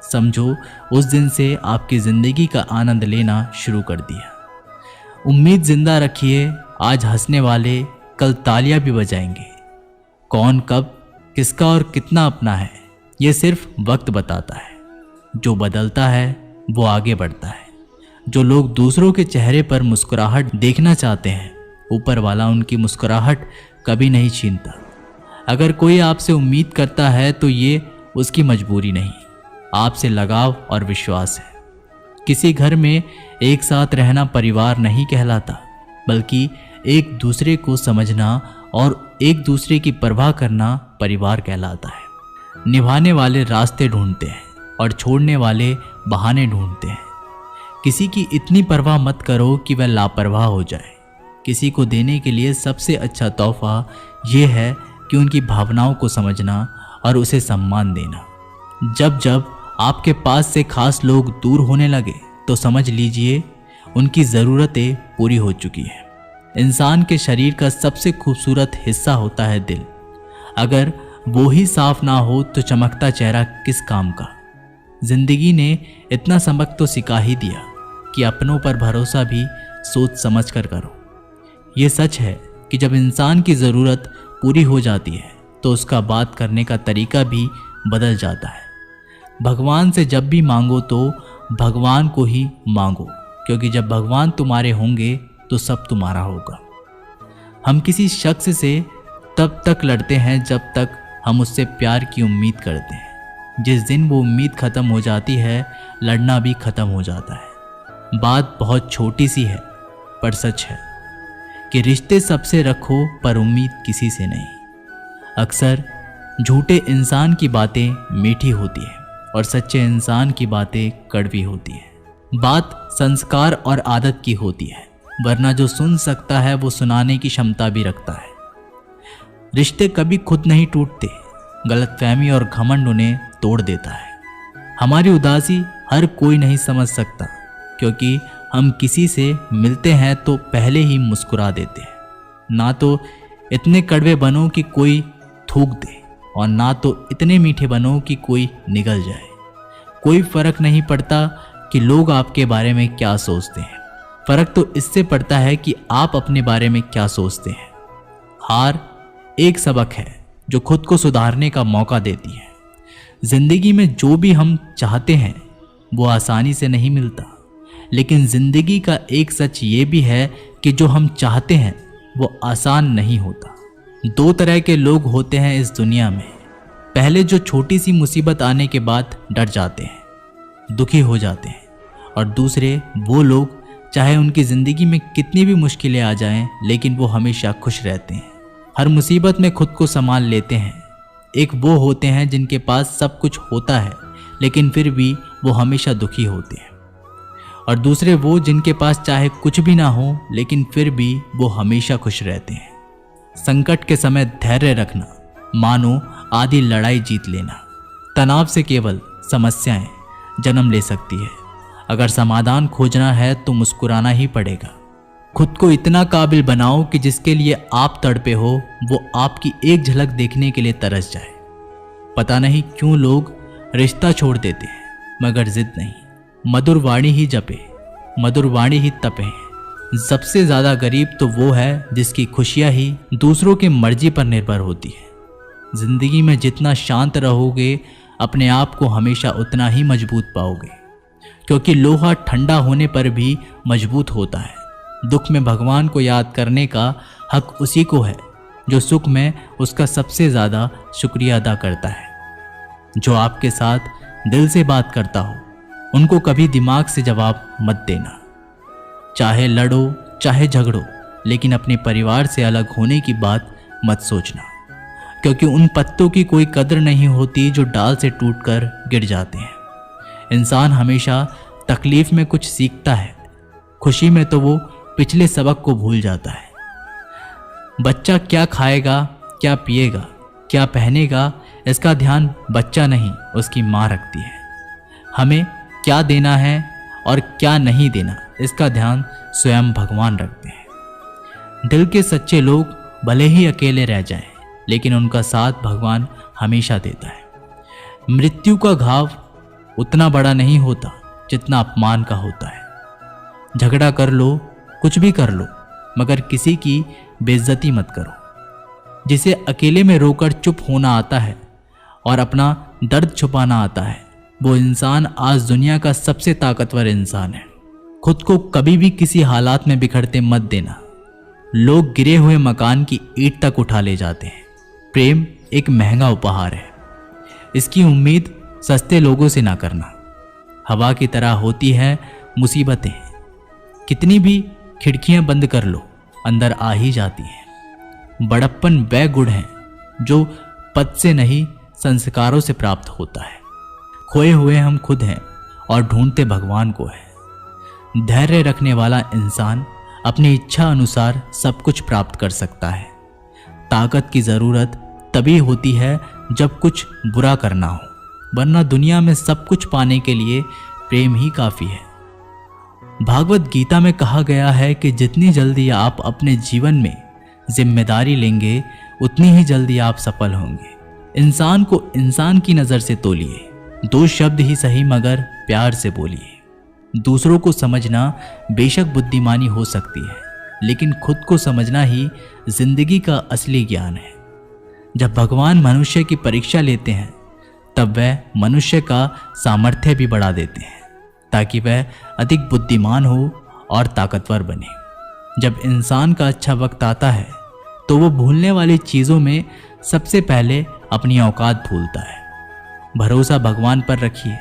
समझो उस दिन से आपकी ज़िंदगी का आनंद लेना शुरू कर दिया। उम्मीद जिंदा रखिए, आज हंसने वाले कल तालियां भी बजाएंगे। कौन कब किसका और कितना अपना है, ये सिर्फ वक्त बताता है। जो बदलता है वो आगे बढ़ता है। जो लोग दूसरों के चेहरे पर मुस्कुराहट देखना चाहते हैं, ऊपर वाला उनकी मुस्कुराहट कभी नहीं छीनता। अगर कोई आपसे उम्मीद करता है तो ये उसकी मजबूरी नहीं, आपसे लगाव और विश्वास है। किसी घर में एक साथ रहना परिवार नहीं कहलाता, बल्कि एक दूसरे को समझना और एक दूसरे की परवाह करना परिवार कहलाता है। निभाने वाले रास्ते ढूंढते हैं और छोड़ने वाले बहाने ढूंढते हैं। किसी की इतनी परवाह मत करो कि वह लापरवाह हो जाए। किसी को देने के लिए सबसे अच्छा तोहफा ये है कि उनकी भावनाओं को समझना और उसे सम्मान देना। जब जब आपके पास से खास लोग दूर होने लगे तो समझ लीजिए उनकी ज़रूरतें पूरी हो चुकी हैं। इंसान के शरीर का सबसे खूबसूरत हिस्सा होता है दिल। अगर वो ही साफ ना हो तो चमकता चेहरा किस काम का। जिंदगी ने इतना सबक तो सिखा ही दिया कि अपनों पर भरोसा भी सोच समझ कर करो। ये सच है कि जब इंसान की ज़रूरत पूरी हो जाती है तो उसका बात करने का तरीका भी बदल जाता है। भगवान से जब भी मांगो तो भगवान को ही मांगो, क्योंकि जब भगवान तुम्हारे होंगे तो सब तुम्हारा होगा। हम किसी शख्स से तब तक लड़ते हैं जब तक हम उससे प्यार की उम्मीद करते हैं। जिस दिन वो उम्मीद ख़त्म हो जाती है, लड़ना भी ख़त्म हो जाता है। बात बहुत छोटी सी है पर सच है कि रिश्ते सबसे रखो पर उम्मीद किसी से नहीं। अक्सर झूठे इंसान की बातें मीठी होती है और सच्चे इंसान की बातें कड़वी होती है। बात संस्कार और आदत की होती है, वरना जो सुन सकता है वो सुनाने की क्षमता भी रखता है। रिश्ते कभी खुद नहीं टूटते, गलतफहमी और घमंड उन्हें तोड़ देता है। हमारी उदासी हर कोई नहीं समझ सकता, क्योंकि हम किसी से मिलते हैं तो पहले ही मुस्कुरा देते हैं। ना तो इतने कड़वे बनो कि कोई थूक दे, और ना तो इतने मीठे बनो कि कोई निगल जाए। कोई फर्क नहीं पड़ता कि लोग आपके बारे में क्या सोचते हैं, फर्क तो इससे पड़ता है कि आप अपने बारे में क्या सोचते हैं। हार एक सबक है जो खुद को सुधारने का मौका देती है। जिंदगी में जो भी हम चाहते हैं वो आसानी से नहीं मिलता, लेकिन जिंदगी का एक सच ये भी है कि जो हम चाहते हैं वो आसान नहीं होता। दो तरह के लोग होते हैं इस दुनिया में। पहले जो छोटी सी मुसीबत आने के बाद डर जाते हैं, दुखी हो जाते हैं, और दूसरे वो लोग चाहे उनकी ज़िंदगी में कितनी भी मुश्किलें आ जाएं, लेकिन वो हमेशा खुश रहते हैं, हर मुसीबत में खुद को संभाल लेते हैं। एक वो होते हैं जिनके पास सब कुछ होता है लेकिन फिर भी वो हमेशा दुखी होते हैं, और दूसरे वो जिनके पास चाहे कुछ भी ना हो लेकिन फिर भी वो हमेशा खुश रहते हैं। संकट के समय धैर्य रखना मानो आधी लड़ाई जीत लेना। तनाव से केवल समस्याएं जन्म ले सकती है। अगर समाधान खोजना है तो मुस्कुराना ही पड़ेगा। खुद को इतना काबिल बनाओ कि जिसके लिए आप तड़पे हो वो आपकी एक झलक देखने के लिए तरस जाए। पता नहीं क्यों लोग रिश्ता छोड़ देते हैं मगर जिद नहीं। मधुर वाणी ही जपे, मधुर वाणी ही तपे। सबसे ज्यादा गरीब तो वो है जिसकी खुशियां ही दूसरों की मर्जी पर निर्भर होती है। जिंदगी में जितना शांत रहोगे अपने आप को हमेशा उतना ही मजबूत पाओगे, क्योंकि लोहा ठंडा होने पर भी मजबूत होता है। दुख में भगवान को याद करने का हक उसी को है जो सुख में उसका सबसे ज़्यादा शुक्रिया अदा करता है। जो आपके साथ दिल से बात करता हो उनको कभी दिमाग से जवाब मत देना। चाहे लड़ो चाहे झगड़ो, लेकिन अपने परिवार से अलग होने की बात मत सोचना, क्योंकि उन पत्तों की कोई कदर नहीं होती जो डाल से टूटकर गिर जाते हैं। इंसान हमेशा तकलीफ में कुछ सीखता है, खुशी में तो वो पिछले सबक को भूल जाता है। बच्चा क्या खाएगा, क्या पिएगा, क्या पहनेगा, इसका ध्यान बच्चा नहीं उसकी माँ रखती है। हमें क्या देना है और क्या नहीं देना, इसका ध्यान स्वयं भगवान रखते हैं। दिल के सच्चे लोग भले ही अकेले रह जाएं, लेकिन उनका साथ भगवान हमेशा देता है। मृत्यु का घाव उतना बड़ा नहीं होता जितना अपमान का होता है। झगड़ा कर लो, कुछ भी कर लो, मगर किसी की बेइज्जती मत करो। जिसे अकेले में रोकर चुप होना आता है और अपना दर्द छुपाना आता है, वो इंसान आज दुनिया का सबसे ताकतवर इंसान है। खुद को कभी भी किसी हालात में बिखरते मत देना। लोग गिरे हुए मकान की ईंट तक उठा ले जाते हैं। प्रेम एक महंगा उपहार है, इसकी उम्मीद सस्ते लोगों से ना करना। हवा की तरह होती है मुसीबतें, कितनी भी खिड़कियां बंद कर लो अंदर आ ही जाती हैं। बड़प्पन वह गुण है जो पद से नहीं संस्कारों से प्राप्त होता है। खोए हुए हम खुद हैं और ढूंढते भगवान को है। धैर्य रखने वाला इंसान अपनी इच्छा अनुसार सब कुछ प्राप्त कर सकता है। ताकत की जरूरत तभी होती है जब कुछ बुरा करना हो, वरना दुनिया में सब कुछ पाने के लिए प्रेम ही काफी है। भागवत गीता में कहा गया है कि जितनी जल्दी आप अपने जीवन में जिम्मेदारी लेंगे उतनी ही जल्दी आप सफल होंगे। इंसान को इंसान की नज़र से तोलिए, 2 शब्द ही सही मगर प्यार से बोलिए। दूसरों को समझना बेशक बुद्धिमानी हो सकती है, लेकिन खुद को समझना ही जिंदगी का असली ज्ञान है। जब भगवान मनुष्य की परीक्षा लेते हैं तब वह मनुष्य का सामर्थ्य भी बढ़ा देते हैं ताकि वह अधिक बुद्धिमान हो और ताकतवर बने। जब इंसान का अच्छा वक्त आता है तो वो भूलने वाली चीज़ों में सबसे पहले अपनी औकात भूलता है। भरोसा भगवान पर रखिए,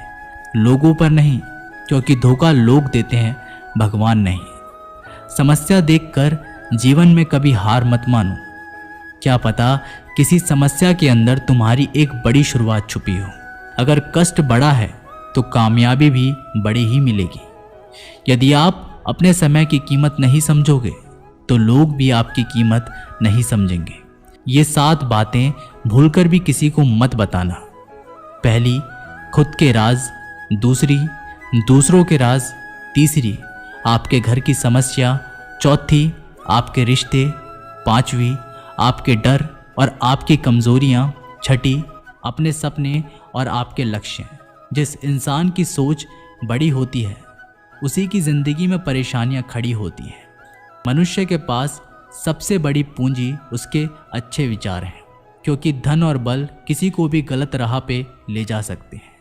लोगों पर नहीं, क्योंकि धोखा लोग देते हैं, भगवान नहीं। समस्या देखकर जीवन में कभी हार मत मानो। क्या पता किसी समस्या के अंदर तुम्हारी एक बड़ी शुरुआत छुपी हो। अगर कष्ट बड़ा है तो कामयाबी भी बड़ी ही मिलेगी। यदि आप अपने समय की कीमत नहीं समझोगे तो लोग भी आपकी कीमत नहीं समझेंगे। ये 7 बातें भूलकर भी किसी को मत बताना। पहली, खुद के राज। दूसरी, दूसरों के राज। तीसरी, आपके घर की समस्या। चौथी, आपके रिश्ते। 5वीं, आपके डर और आपकी कमजोरियां। 6ठी, अपने सपने और आपके लक्ष्य। जिस इंसान की सोच बड़ी होती है उसी की जिंदगी में परेशानियां खड़ी होती हैं। मनुष्य के पास सबसे बड़ी पूंजी उसके अच्छे विचार हैं, क्योंकि धन और बल किसी को भी गलत राह पे ले जा सकते हैं,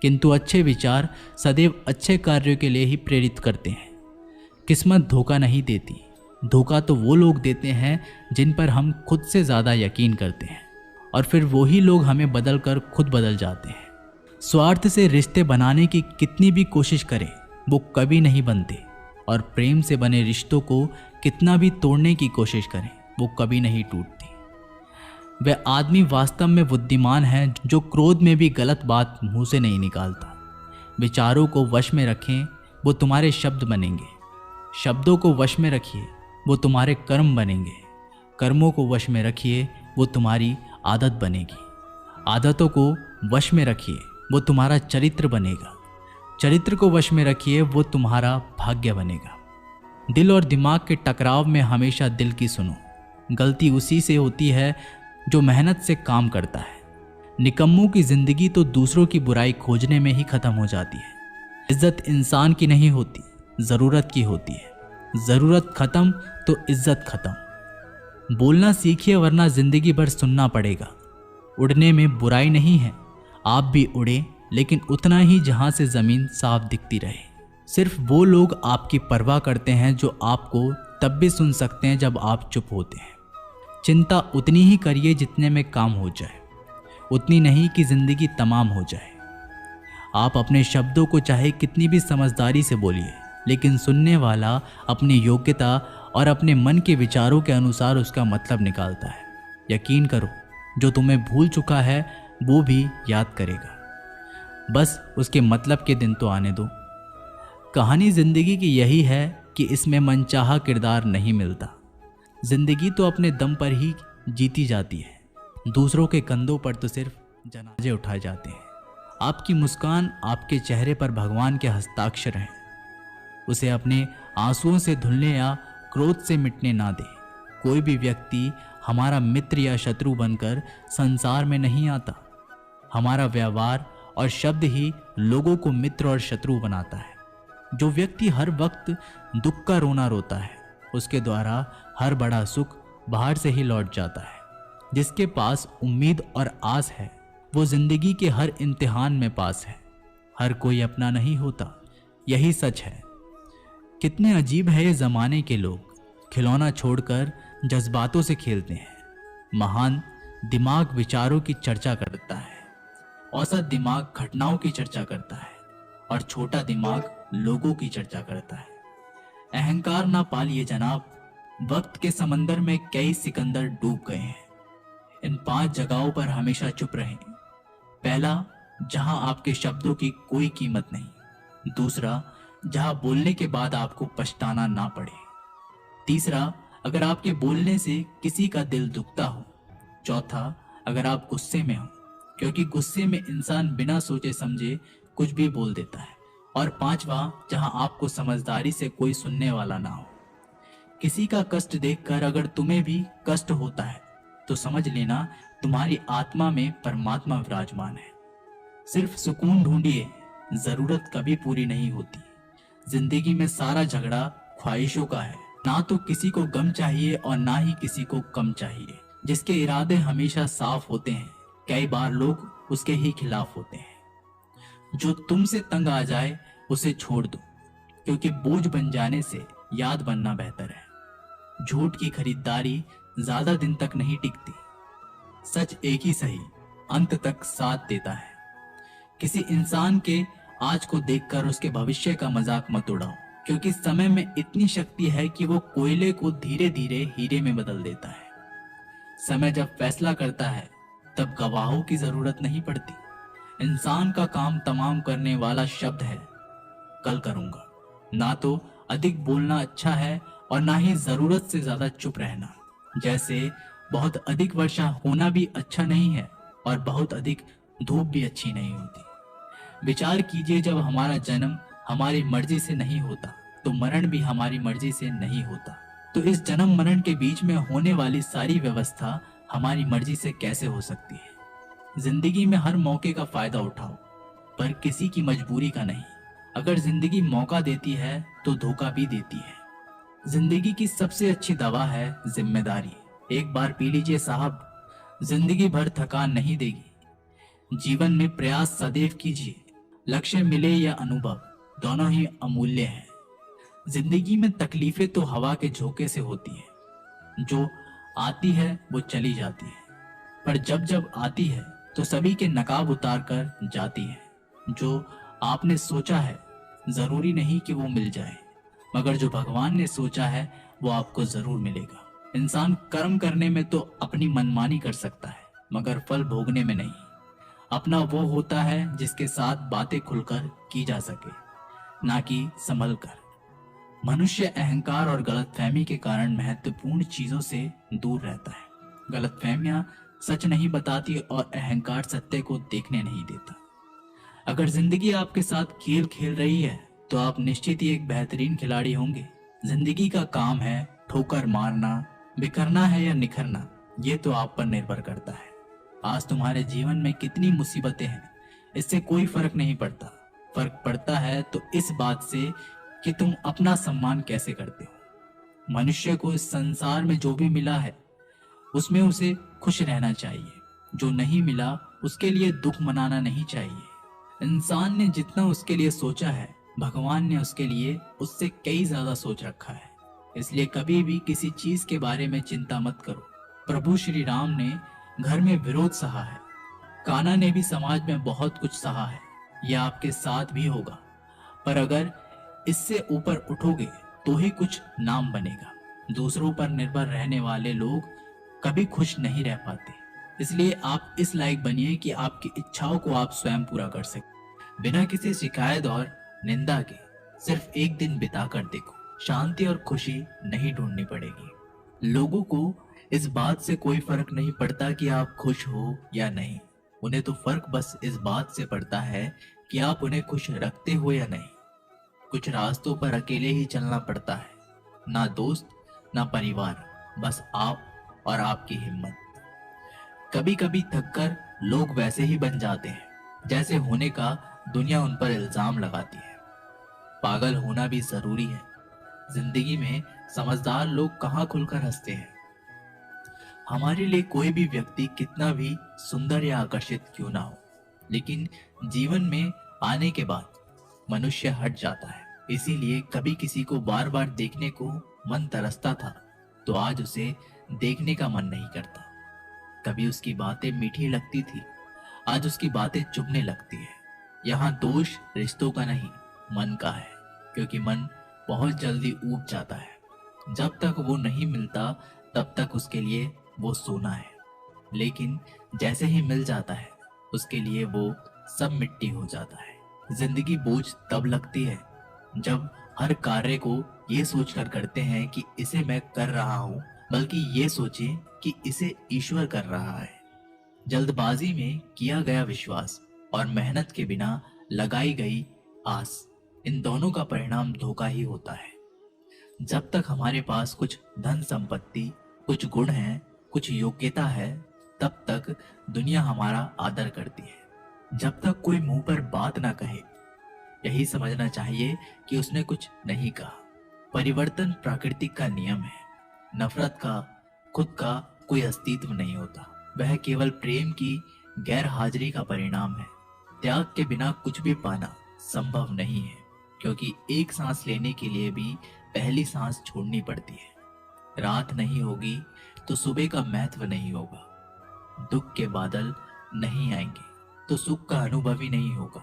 किंतु अच्छे विचार सदैव अच्छे कार्यों के लिए ही प्रेरित करते हैं। किस्मत धोखा नहीं देती, धोखा तो वो लोग देते हैं जिन पर हम खुद से ज़्यादा यकीन करते हैं, और फिर वही लोग हमें बदल कर खुद बदल जाते हैं। स्वार्थ से रिश्ते बनाने की कितनी भी कोशिश करें वो कभी नहीं बनते, और प्रेम से बने रिश्तों को कितना भी तोड़ने की कोशिश करें वो कभी नहीं टूटती। वह आदमी वास्तव में बुद्धिमान है जो क्रोध में भी गलत बात मुंह से नहीं निकालता। विचारों को वश में रखें, वो तुम्हारे शब्द बनेंगे। शब्दों को वश में रखिए, वो तुम्हारे कर्म बनेंगे। कर्मों को वश में रखिए, वो तुम्हारी आदत बनेगी। आदतों को वश में रखिए, वो तुम्हारा चरित्र बनेगा। चरित्र को वश में रखिए, वो तुम्हारा भाग्य बनेगा। दिल और दिमाग के टकराव में हमेशा दिल की सुनो। गलती उसी से होती है जो मेहनत से काम करता है। निकम्मों की जिंदगी तो दूसरों की बुराई खोजने में ही खत्म हो जाती है। इज्जत इंसान की नहीं होती, ज़रूरत की होती है। ज़रूरत खत्म तो इज्जत खत्म। बोलना सीखिए, वरना जिंदगी भर सुनना पड़ेगा। उड़ने में बुराई नहीं है, आप भी उड़े, लेकिन उतना ही जहां से ज़मीन साफ दिखती रहे। सिर्फ वो लोग आपकी परवाह करते हैं जो आपको तब भी सुन सकते हैं जब आप चुप होते हैं। चिंता उतनी ही करिए जितने में काम हो जाए, उतनी नहीं कि जिंदगी तमाम हो जाए। आप अपने शब्दों को चाहे कितनी भी समझदारी से बोलिए, लेकिन सुनने वाला अपनी योग्यता और अपने मन के विचारों के अनुसार उसका मतलब निकालता है। यकीन करो, जो तुम्हें भूल चुका है वो भी याद करेगा। बस उसके मतलब के दिन तो आने दो। कहानी जिंदगी की यही है कि इसमें मनचाहा किरदार नहीं मिलता। जिंदगी तो अपने दम पर ही जीती जाती है। दूसरों के कंधों पर तो सिर्फ जनाजे उठाए जाते हैं। आपकी मुस्कान, आपके चेहरे पर भगवान के हस्ताक्षर हैं। उसे अपने आंसुओं से धुलने या क्रोध से मिटने ना दे। कोई भी व्यक्ति हमारा मित्र या शत्रु बनकर संसार में नहीं आता। हमारा व्यवहार और शब्द ही लोगों को मित्र और शत्रु बनाता है। जो व्यक्ति हर वक्त दुख का रोना रोता है, उसके द्वारा हर बड़ा सुख बाहर से ही लौट जाता है। जिसके पास उम्मीद और आस है, वो जिंदगी के हर इम्तिहान में पास है। हर कोई अपना नहीं होता, यही सच है। कितने अजीब है ये जमाने के लोग, खिलौना छोड़कर जज्बातों से खेलते हैं। महान दिमाग विचारों की चर्चा करता है, औसत दिमाग घटनाओं की चर्चा करता है, और छोटा दिमाग लोगों की चर्चा करता है। अहंकार ना पालिए जनाब, वक्त के समंदर में कई सिकंदर डूब गए हैं। इन 5 जगहों पर हमेशा चुप रहें। पहला, जहां आपके शब्दों की कोई कीमत नहीं। दूसरा, जहां बोलने के बाद आपको पछताना ना पड़े। तीसरा, अगर आपके बोलने से किसी का दिल दुखता हो। चौथा, अगर आप गुस्से में हो, क्योंकि गुस्से में इंसान बिना सोचे समझे कुछ भी बोल देता है। और पांचवा, जहां आपको समझदारी से कोई सुनने वाला ना हो। किसी का कष्ट देखकर अगर तुम्हें भी कष्ट होता है तो समझ लेना तुम्हारी आत्मा में परमात्मा विराजमान है। सिर्फ सुकून ढूंढिए, जरूरत कभी पूरी नहीं होती। जिंदगी में सारा झगड़ा ख्वाहिशों का है। ना तो किसी को गम चाहिए और ना ही किसी को कम चाहिए। जिसके इरादे हमेशा साफ होते हैं, कई बार लोग उसके ही खिलाफ होते हैं। जो तुमसे तंग आ जाए उसे छोड़ दो, क्योंकि बोझ बन जाने से याद बनना बेहतर है। झूठ की खरीदारी ज्यादा दिन तक नहीं टिकती। सच एक ही सही अंत तक साथ देता है। किसी इंसान के आज को देखकर उसके भविष्य का मजाक मत उड़ाओ, क्योंकि समय में इतनी शक्ति है कि वो कोयले को धीरे धीरे हीरे में बदल देता है। समय जब फैसला करता है तब गवाहों की जरूरत नहीं पड़ती। इंसान का काम तमाम करने वाला शब्द है कल करूंगा। ना तो अधिक बोलना अच्छा है और ना ही जरूरत से ज्यादा चुप रहना। जैसे बहुत अधिक वर्षा होना भी अच्छा नहीं है और बहुत अधिक धूप भी अच्छी नहीं होती। विचार कीजिए, जब हमारा जन्म हमारी मर्जी से नहीं होता तो मरण भी हमारी मर्जी से नहीं होता। तो इस जन्म मरण के बीच में होने वाली सारी व्यवस्था हमारी मर्जी से कैसे हो सकती है। जिंदगी में हर मौके का फायदा उठाओ, पर किसी की मजबूरी का नहीं। अगर जिंदगी मौका देती है तो धोखा भी देती है। जिंदगी की सबसे अच्छी दवा है जिम्मेदारी। एक बार पी लीजिए साहब, जिंदगी भर थकान नहीं देगी। जीवन में प्रयास सदैव कीजिए। लक्ष्य मिले या अनुभव, दोनों ही अमूल्य हैं। जिंदगी में तकलीफें तो हवा के झोंके से होती है। जो आती है वो चली जाती है, पर जब जब आती है तो सभी के नकाब उतार कर जाती है। जो आपने सोचा है जरूरी नहीं कि वो मिल जाए, मगर जो भगवान ने सोचा है वो आपको जरूर मिलेगा। इंसान कर्म करने में तो अपनी मनमानी कर सकता है, मगर फल भोगने में नहीं। अपना वो होता है जिसके साथ बातें खुलकर की जा सके, ना कि संभल कर। मनुष्य अहंकार और गलतफहमी के कारण महत्वपूर्ण चीजों से दूर रहता है। गलतफहमियां सच नहीं बताती और अहंकार सत्य को देखने नहीं देता। अगर जिंदगी आपके साथ खेल खेल रही है तो आप निश्चित ही एक बेहतरीन खिलाड़ी होंगे। जिंदगी का काम है ठोकर मारना, बिखरना है या निखरना, ये तो आप पर निर्भर करता है। आज तुम्हारे जीवन में कितनी मुसीबतें हैं, इससे कोई फर्क नहीं पड़ता। फर्क पड़ता है तो इस बात से कि तुम अपना सम्मान कैसे करते हो। मनुष्य को इस संसार में जो भी मिला है उसमें उसे खुश रहना चाहिए। जो नहीं मिला उसके लिए दुख मनाना नहीं चाहिए। इंसान ने जितना उसके लिए सोचा है, भगवान ने उसके लिए उससे कई ज्यादा सोच रखा है। इसलिए कभी भी किसी चीज के बारे में चिंता मत करो। प्रभु श्री राम ने घर में विरोध सहा है, कान्हा ने भी समाज में बहुत कुछ सहा है। यह आपके साथ भी होगा, पर अगर इससे ऊपर उठोगे तो ही कुछ नाम बनेगा। दूसरों पर निर्भर रहने वाले लोग कभी खुश नहीं रह पाते। इसलिए आप इस लायक बनिए कि आपकी इच्छाओं को आप स्वयं पूरा कर सकें, बिना किसी शिकायत और निंदा के। सिर्फ एक दिन बिता कर देखो, शांति और खुशी नहीं ढूंढनी पड़ेगी। लोगों को इस बात से कोई फर्क नहीं पड़ता कि आप खुश हो या नहीं। उन्हें तो फर्क बस इस बात से पड़ता है कि आप उन्हें खुश रखते हो या नहीं। कुछ रास्तों पर अकेले ही चलना पड़ता है, ना दोस्त ना परिवार, बस आप और आपकी हिम्मत। कभी कभी थककर लोग वैसे ही बन जाते हैं जैसे होने का दुनिया उन पर इल्जाम लगाती है। पागल होना भी जरूरी है। जिंदगी में समझदार लोग कहाँ खुलकर हंसते हैं। हमारे लिए कोई भी व्यक्ति कितना भी सुंदर या आकर्षित क्यों ना हो, लेकिन जीवन में आने के बाद मनुष्य हट जाता है। इसीलिए कभी किसी को बार बार देखने को मन तरसता था तो आज उसे देखने का मन नहीं करता। कभी उसकी बातें मीठी लगती थी, आज उसकी बातें चुभने लगती है। यहाँ दोष रिश्तों का नहीं, मन का है, क्योंकि मन बहुत जल्दी ऊब जाता है। जब तक वो नहीं मिलता तब तक उसके लिए वो सोना है, लेकिन जैसे ही मिल जाता है उसके लिए वो सब मिट्टी हो जाता है। जिंदगी बोझ तब लगती है जब हर कार्य को ये सोचकर करते हैं कि इसे मैं कर रहा हूं, बल्कि ये सोचें कि इसे ईश्वर कर रहा है। जल्दबाजी में किया गया विश्वास और मेहनत के बिना लगाई गई आस, इन दोनों का परिणाम धोखा ही होता है। जब तक हमारे पास कुछ धन संपत्ति, कुछ गुण है, कुछ योग्यता है, तब तक दुनिया हमारा आदर करती है। जब तक कोई मुंह पर बात ना कहे, यही समझना चाहिए कि उसने कुछ नहीं कहा। परिवर्तन प्राकृतिक का नियम है। नफरत का खुद का कोई अस्तित्व नहीं होता, वह केवल प्रेम की गैर हाजिरी का परिणाम है। त्याग के बिना कुछ भी पाना संभव नहीं है, क्योंकि एक सांस लेने के लिए भी पहली सांस छोड़नी पड़ती है। रात नहीं होगी तो सुबह का महत्व नहीं होगा। दुख के बादल नहीं आएंगे तो सुख का अनुभव ही नहीं होगा।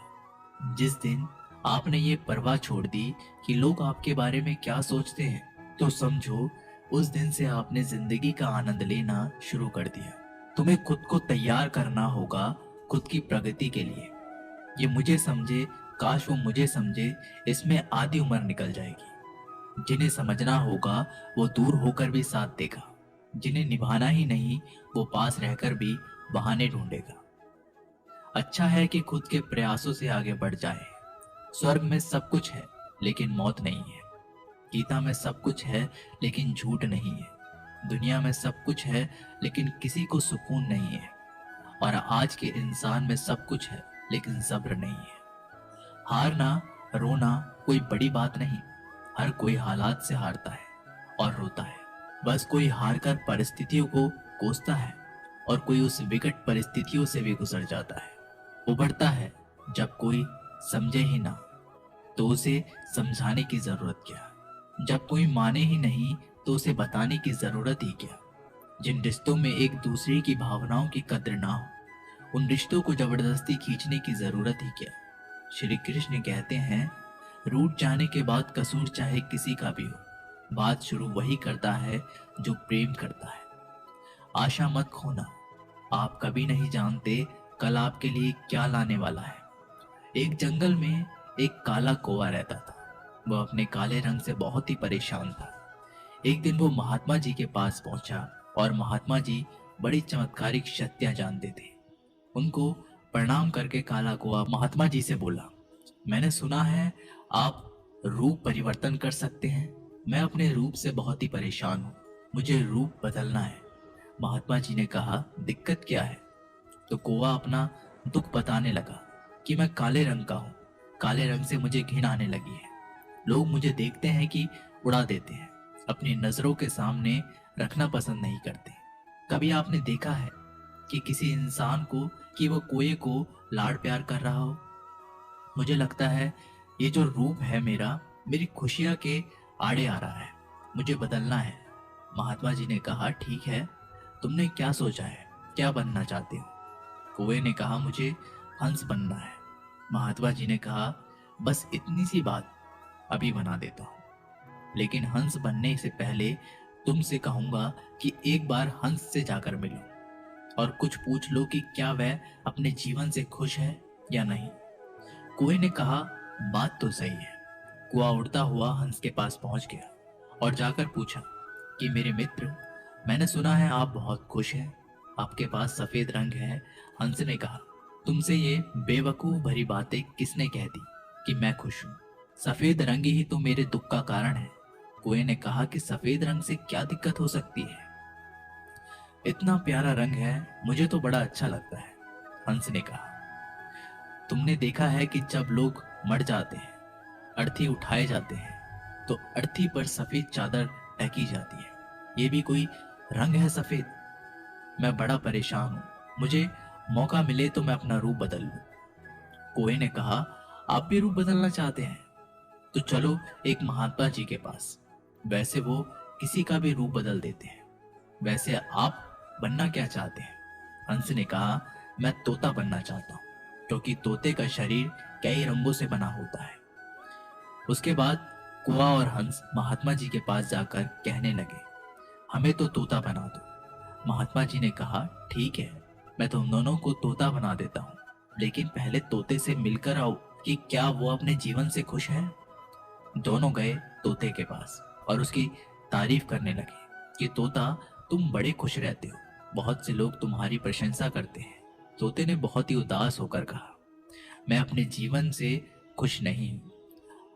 जिस दिन आपने ये परवाह छोड़ दी कि लोग आपके बारे में क्या सोचते हैं, तो समझो उस दिन से आपने जिंदगी का आनंद लेना शुरू कर दिया। तुम्हें खुद को तैयार करना होगा खुद की प्रगति के लिए। ये मुझे समझे, काश वो मुझे समझे, इसमें आधी उम्र निकल जाएगी। जिन्हें समझना होगा वो दूर होकर भी साथ देगा, जिन्हें निभाना ही नहीं वो पास रहकर भी बहाने ढूंढेगा। अच्छा है कि खुद के प्रयासों से आगे बढ़ जाए। स्वर्ग में सब कुछ है लेकिन मौत नहीं है। गीता में सब कुछ है लेकिन झूठ नहीं है। दुनिया में सब कुछ है लेकिन किसी को सुकून नहीं है। और आज के इंसान में सब कुछ है लेकिन सब्र नहीं है। हारना, रोना कोई बड़ी बात नहीं। हर कोई हालात से हारता है और रोता है। बस कोई हार कर परिस्थितियों को कोसता है और कोई उस विकट परिस्थितियों से भी गुजर जाता है। उभरता है जब कोई समझे ही ना तो उसे समझाने की जरूरत क्या। जब कोई माने ही नहीं तो उसे बताने की जरूरत ही क्या। जिन रिश्तों में एक दूसरे की भावनाओं की कद्र ना हो, उन रिश्तों को जबरदस्ती खींचने की जरूरत ही क्या। श्री कृष्ण कहते हैं, रूठ जाने के बाद कसूर चाहे किसी का भी हो, बात शुरू वही करता है जो प्रेम करता है। आशा मत खोना, आप कभी नहीं जानते कल आपके लिए क्या लाने वाला है। एक जंगल में एक काला कौवा रहता था। वह अपने काले रंग से बहुत ही परेशान था। एक दिन वो महात्मा जी के पास पहुंचा और महात्मा जी बड़ी चमत्कारिक शक्तियां जानते थे। उनको प्रणाम करके काला कौवा महात्मा जी से बोला, मैंने सुना है आप रूप परिवर्तन कर सकते हैं। मैं अपने रूप से बहुत ही परेशान हूँ, मुझे रूप बदलना है। महात्मा जी ने कहा, दिक्कत क्या है। तो कौवा अपना दुख बताने लगा कि मैं काले रंग का हूँ, काले रंग से मुझे घिन आने लगी है। लोग मुझे देखते हैं कि उड़ा देते हैं, अपनी नजरों के सामने रखना पसंद नहीं करते। कभी आपने देखा है कि किसी इंसान को कि वो कोए को लाड़ प्यार कर रहा हो। मुझे लगता है ये जो रूप है मेरा, मेरी खुशियां के आड़े आ रहा है, मुझे बदलना है। महात्मा जी ने कहा, ठीक है, तुमने क्या सोचा है, क्या बनना चाहते हो। कौवे ने कहा, मुझे हंस बनना है। महात्मा जी ने कहा, बस इतनी सी बात, अभी बना देता हूं, लेकिन हंस बनने से पहले तुमसे कहूंगा कि एक बार हंस से जाकर मिलो और कुछ पूछ लो कि क्या वह अपने जीवन से खुश है या नहीं। कौवे ने कहा, बात तो सही है। कौवा उड़ता हुआ हंस के पास पहुंच गया और जाकर पूछा कि मेरे मित्र, मैंने सुना है आप बहुत खुश हैं, आपके पास सफेद रंग है। हंस ने कहा, तुमसे ये बेवकूफ भरी बातें किसने कह दी कि मैं खुश हूं। सफेद रंग ही तो मेरे दुख का कारण है। कौवे ने कहा कि सफेद रंग से क्या दिक्कत हो सकती है, इतना प्यारा रंग है, मुझे तो बड़ा अच्छा लगता है। हंस ने कहा, तुमने देखा है कि जब लोग मर जाते हैं, अर्थी उठाए जाते हैं, तो अर्थी पर सफेद चादर ढकी जाती है। ये भी कोई रंग है सफेद। मैं बड़ा परेशान हूं, मुझे मौका मिले तो मैं अपना रूप बदल लूं। कौवे ने कहा, आप भी रूप बदलना चाहते हैं, तो चलो एक महात्मा जी के पास, वैसे वो किसी का भी रूप बदल देते हैं। वैसे आप बनना क्या चाहते हैं। हंस ने कहा, मैं तोता बनना चाहता हूं, क्योंकि तोते का शरीर कई रंगों से बना होता है। उसके बाद कौवा और हंस महात्मा जी के पास जाकर कहने लगे, हमें तो तोता बना दो। महात्मा जी ने कहा, ठीक है, मैं तुम दोनों को तोता बना देता हूँ, लेकिन पहले तोते से मिलकर आओ कि क्या वो अपने जीवन से खुश है। दोनों गए तोते के पास और उसकी तारीफ करने लगे कि तोता, तुम बड़े खुश रहते हो, बहुत से लोग तुम्हारी प्रशंसा करते हैं। तोते ने बहुत ही उदास होकर कहा, मैं अपने जीवन से खुश नहीं हूं।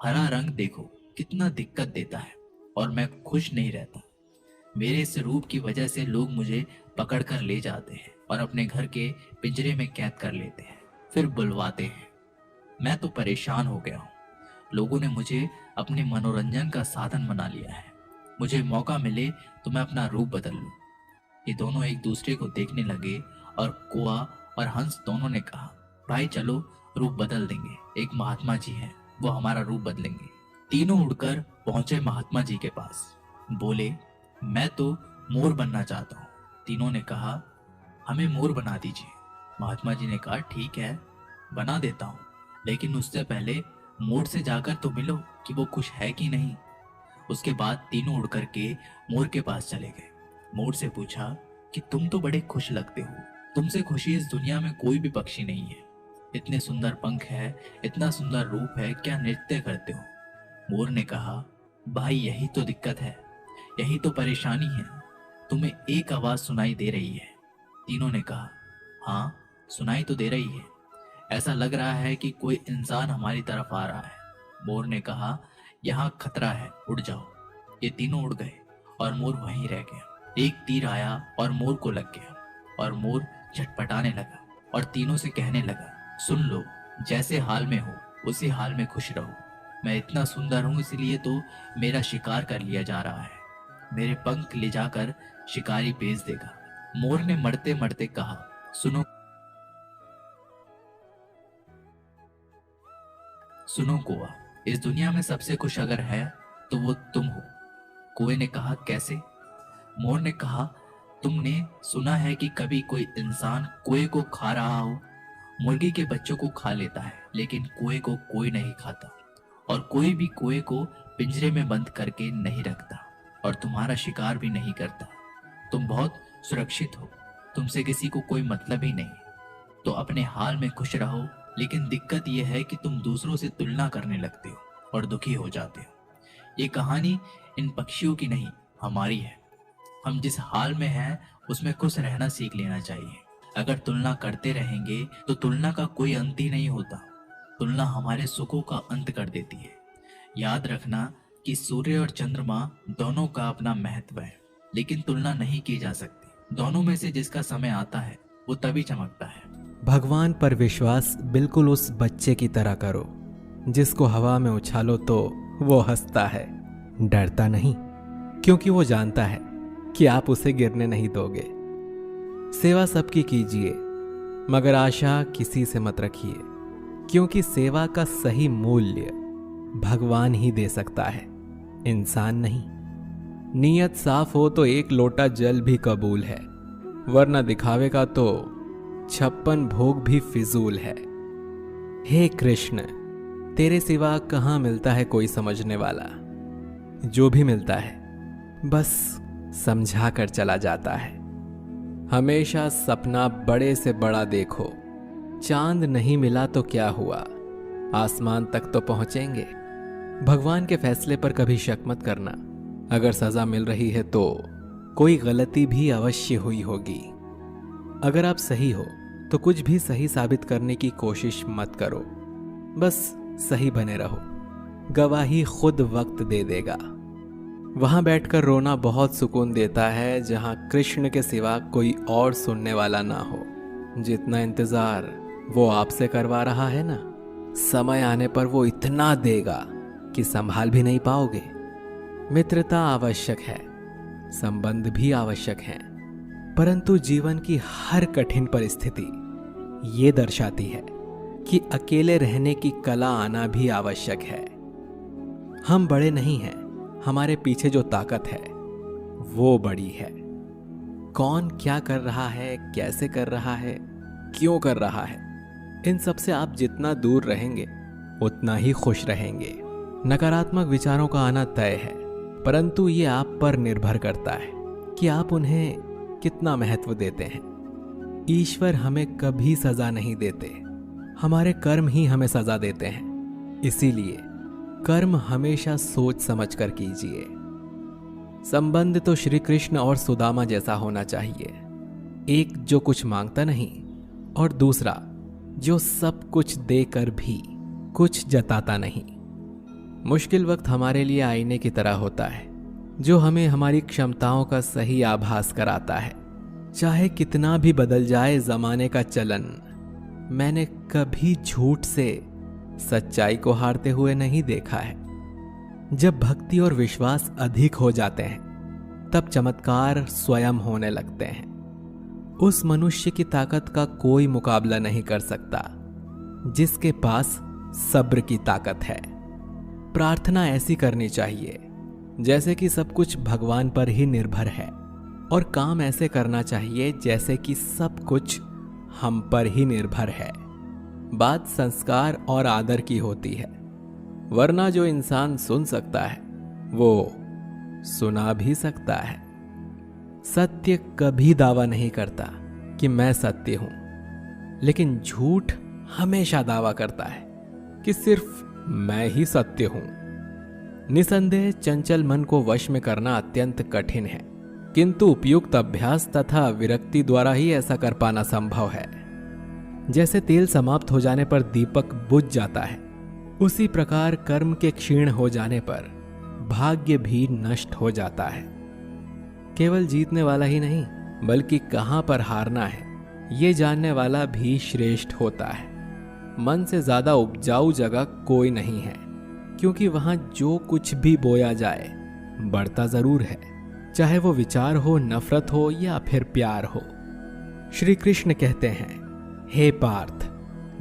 हरा रंग देखो कितना दिक्कत देता है और मैं खुश नहीं रहता। मेरे इस रूप की वजह से लोग मुझे पकड़ कर ले जाते हैं और अपने घर के पिंजरे में कैद कर लेते हैं, फिर बुलवाते हैं। मैं तो परेशान हो गया हूँ। लोगों ने मुझे अपने मनोरंजन का साधन बना लिया है। मुझे मौका मिले तो मैं अपना रूप बदल लूं। ये दोनों एक दूसरे को देखने लगे और कौवा और हंस दोनों ने कहा, भाई चलो रूप बदल देंगे, एक महात्मा जी हैं, वो हमारा रूप बदलेंगे। तीनों उड़कर पहुंचे महात्मा जी के पास। बोले, मैं तो मोर बनना चाहता हूँ। तीनों ने कहा, हमें मोर बना दीजिए। महात्मा जी ने कहा, ठीक है, बना देता हूँ, लेकिन उससे पहले मोर से जाकर तो मिलो कि वो खुश है कि नहीं। उसके बाद तीनों उड़ करके मोर के पास चले गए। मोर से पूछा कि तुम तो बड़े खुश लगते हो, तुमसे खुशी इस दुनिया में कोई भी पक्षी नहीं है। इतने सुंदर पंख है, इतना सुंदर रूप है, क्या नृत्य करते हो। मोर ने कहा, भाई यही तो दिक्कत है, यही तो परेशानी है, तुम्हें एक आवाज सुनाई दे रही है। तीनों ने कहा, हाँ सुनाई तो दे रही है, ऐसा लग रहा है कि कोई इंसान हमारी तरफ आ रहा है। मोर ने कहा, यहाँ खतरा है, उड़ जाओ। ये तीनों उड़ गए और मोर वहीं रह गया। एक तीर आया और मोर को लग गया और मोर झटपटाने लगा और तीनों से कहने लगा, सुन लो, जैसे हाल में हो उसी हाल में खुश रहो। मैं इतना सुंदर हूं इसलिए तो मेरा शिकार कर लिया जा रहा है, मेरे पंख ले जाकर शिकारी बेच देगा। मोर ने मरते मरते कहा, सुनो सुनो कौवा, इस दुनिया में सबसे खुश अगर है तो वो तुम हो। कौवे ने कहा, कैसे। मोर ने कहा, तुमने सुना है कि कभी कोई इंसान कोए को खा रहा हो। मुर्गी के बच्चों को खा लेता है, लेकिन कोए को कोई नहीं खाता, और कोई भी कोए को पिंजरे में बंद करके नहीं रखता और तुम्हारा शिकार भी नहीं करता। तुम बहुत सुरक्षित हो, तुमसे किसी को कोई मतलब ही नहीं। तो अपने हाल में खुश रहो। लेकिन दिक्कत यह है कि तुम दूसरों से तुलना करने लगते हो और दुखी हो जाते हो। ये कहानी इन पक्षियों की नहीं, हमारी है। हम जिस हाल में हैं उसमें खुश रहना सीख लेना चाहिए। अगर तुलना करते रहेंगे तो तुलना का कोई अंत ही नहीं होता। तुलना हमारे सुखों का अंत कर देती है। याद रखना कि सूर्य और चंद्रमा दोनों का अपना महत्व है, लेकिन तुलना नहीं की जा सकती। दोनों में से जिसका समय आता है वो तभी चमकता है। भगवान पर विश्वास बिल्कुल उस बच्चे की तरह करो जिसको हवा में उछालो तो वो हंसता है, डरता नहीं, क्योंकि वो जानता है कि आप उसे गिरने नहीं दोगे। सेवा सबकी कीजिए, मगर आशा किसी से मत रखिए, क्योंकि सेवा का सही मूल्य भगवान ही दे सकता है, इंसान नहीं। नीयत साफ हो तो एक लोटा जल भी कबूल है, वरना दिखावे का तो 56 भोग भी फिजूल है। हे कृष्ण, तेरे सिवा कहाँ मिलता है कोई समझने वाला। जो भी मिलता है बस समझा कर चला जाता है। हमेशा सपना बड़े से बड़ा देखो। चांद नहीं मिला तो क्या हुआ, आसमान तक तो पहुंचेंगे। भगवान के फैसले पर कभी शक मत करना। अगर सजा मिल रही है तो कोई गलती भी अवश्य हुई होगी। अगर आप सही हो तो कुछ भी सही साबित करने की कोशिश मत करो, बस सही बने रहो। गवाही खुद वक्त दे देगा। वहां बैठकर रोना बहुत सुकून देता है जहां कृष्ण के सिवा कोई और सुनने वाला ना हो। जितना इंतजार वो आपसे करवा रहा है ना, समय आने पर वो इतना देगा कि संभाल भी नहीं पाओगे। मित्रता आवश्यक है, संबंध भी आवश्यक है, परंतु जीवन की हर कठिन परिस्थिति ये दर्शाती है कि अकेले रहने की कला आना भी आवश्यक है। हम बड़े नहीं हैं, हमारे पीछे जो ताकत है वो बड़ी है। कौन क्या कर रहा है, कैसे कर रहा है, क्यों कर रहा है, इन सब से आप जितना दूर रहेंगे उतना ही खुश रहेंगे। नकारात्मक विचारों का आना तय है, परंतु ये आप पर निर्भर करता है कि आप उन्हें कितना महत्व देते हैं। ईश्वर हमें कभी सजा नहीं देते, हमारे कर्म ही हमें सजा देते हैं। इसीलिए कर्म हमेशा सोच समझ कर कीजिए। संबंध तो श्री कृष्ण और सुदामा जैसा होना चाहिए, एक जो कुछ मांगता नहीं और दूसरा जो सब कुछ देकर भी कुछ जताता नहीं। मुश्किल वक्त हमारे लिए आईने की तरह होता है, जो हमें हमारी क्षमताओं का सही आभास कराता है। चाहे कितना भी बदल जाए जमाने का चलन, मैंने कभी झूठ से सच्चाई को हारते हुए नहीं देखा है। जब भक्ति और विश्वास अधिक हो जाते हैं तब चमत्कार स्वयं होने लगते हैं। उस मनुष्य की ताकत का कोई मुकाबला नहीं कर सकता जिसके पास सब्र की ताकत है। प्रार्थना ऐसी करनी चाहिए जैसे कि सब कुछ भगवान पर ही निर्भर है, और काम ऐसे करना चाहिए जैसे कि सब कुछ हम पर ही निर्भर है। बात संस्कार और आदर की होती है, वरना जो इंसान सुन सकता है वो सुना भी सकता है। सत्य कभी दावा नहीं करता कि मैं सत्य हूं, लेकिन झूठ हमेशा दावा करता है कि सिर्फ मैं ही सत्य हूं। निसंदेह चंचल मन को वश में करना अत्यंत कठिन है, किंतु उपयुक्त अभ्यास तथा विरक्ति द्वारा ही ऐसा कर पाना संभव है। जैसे तेल समाप्त हो जाने पर दीपक बुझ जाता है, उसी प्रकार कर्म के क्षीण हो जाने पर भाग्य भी नष्ट हो जाता है। केवल जीतने वाला ही नहीं, बल्कि कहां पर हारना है ये जानने वाला भी श्रेष्ठ होता है। मन से ज्यादा उपजाऊ जगह कोई नहीं है, क्योंकि वहां जो कुछ भी बोया जाए बढ़ता जरूर है, चाहे वो विचार हो, नफरत हो या फिर प्यार हो। श्री कृष्ण कहते हैं, हे पार्थ,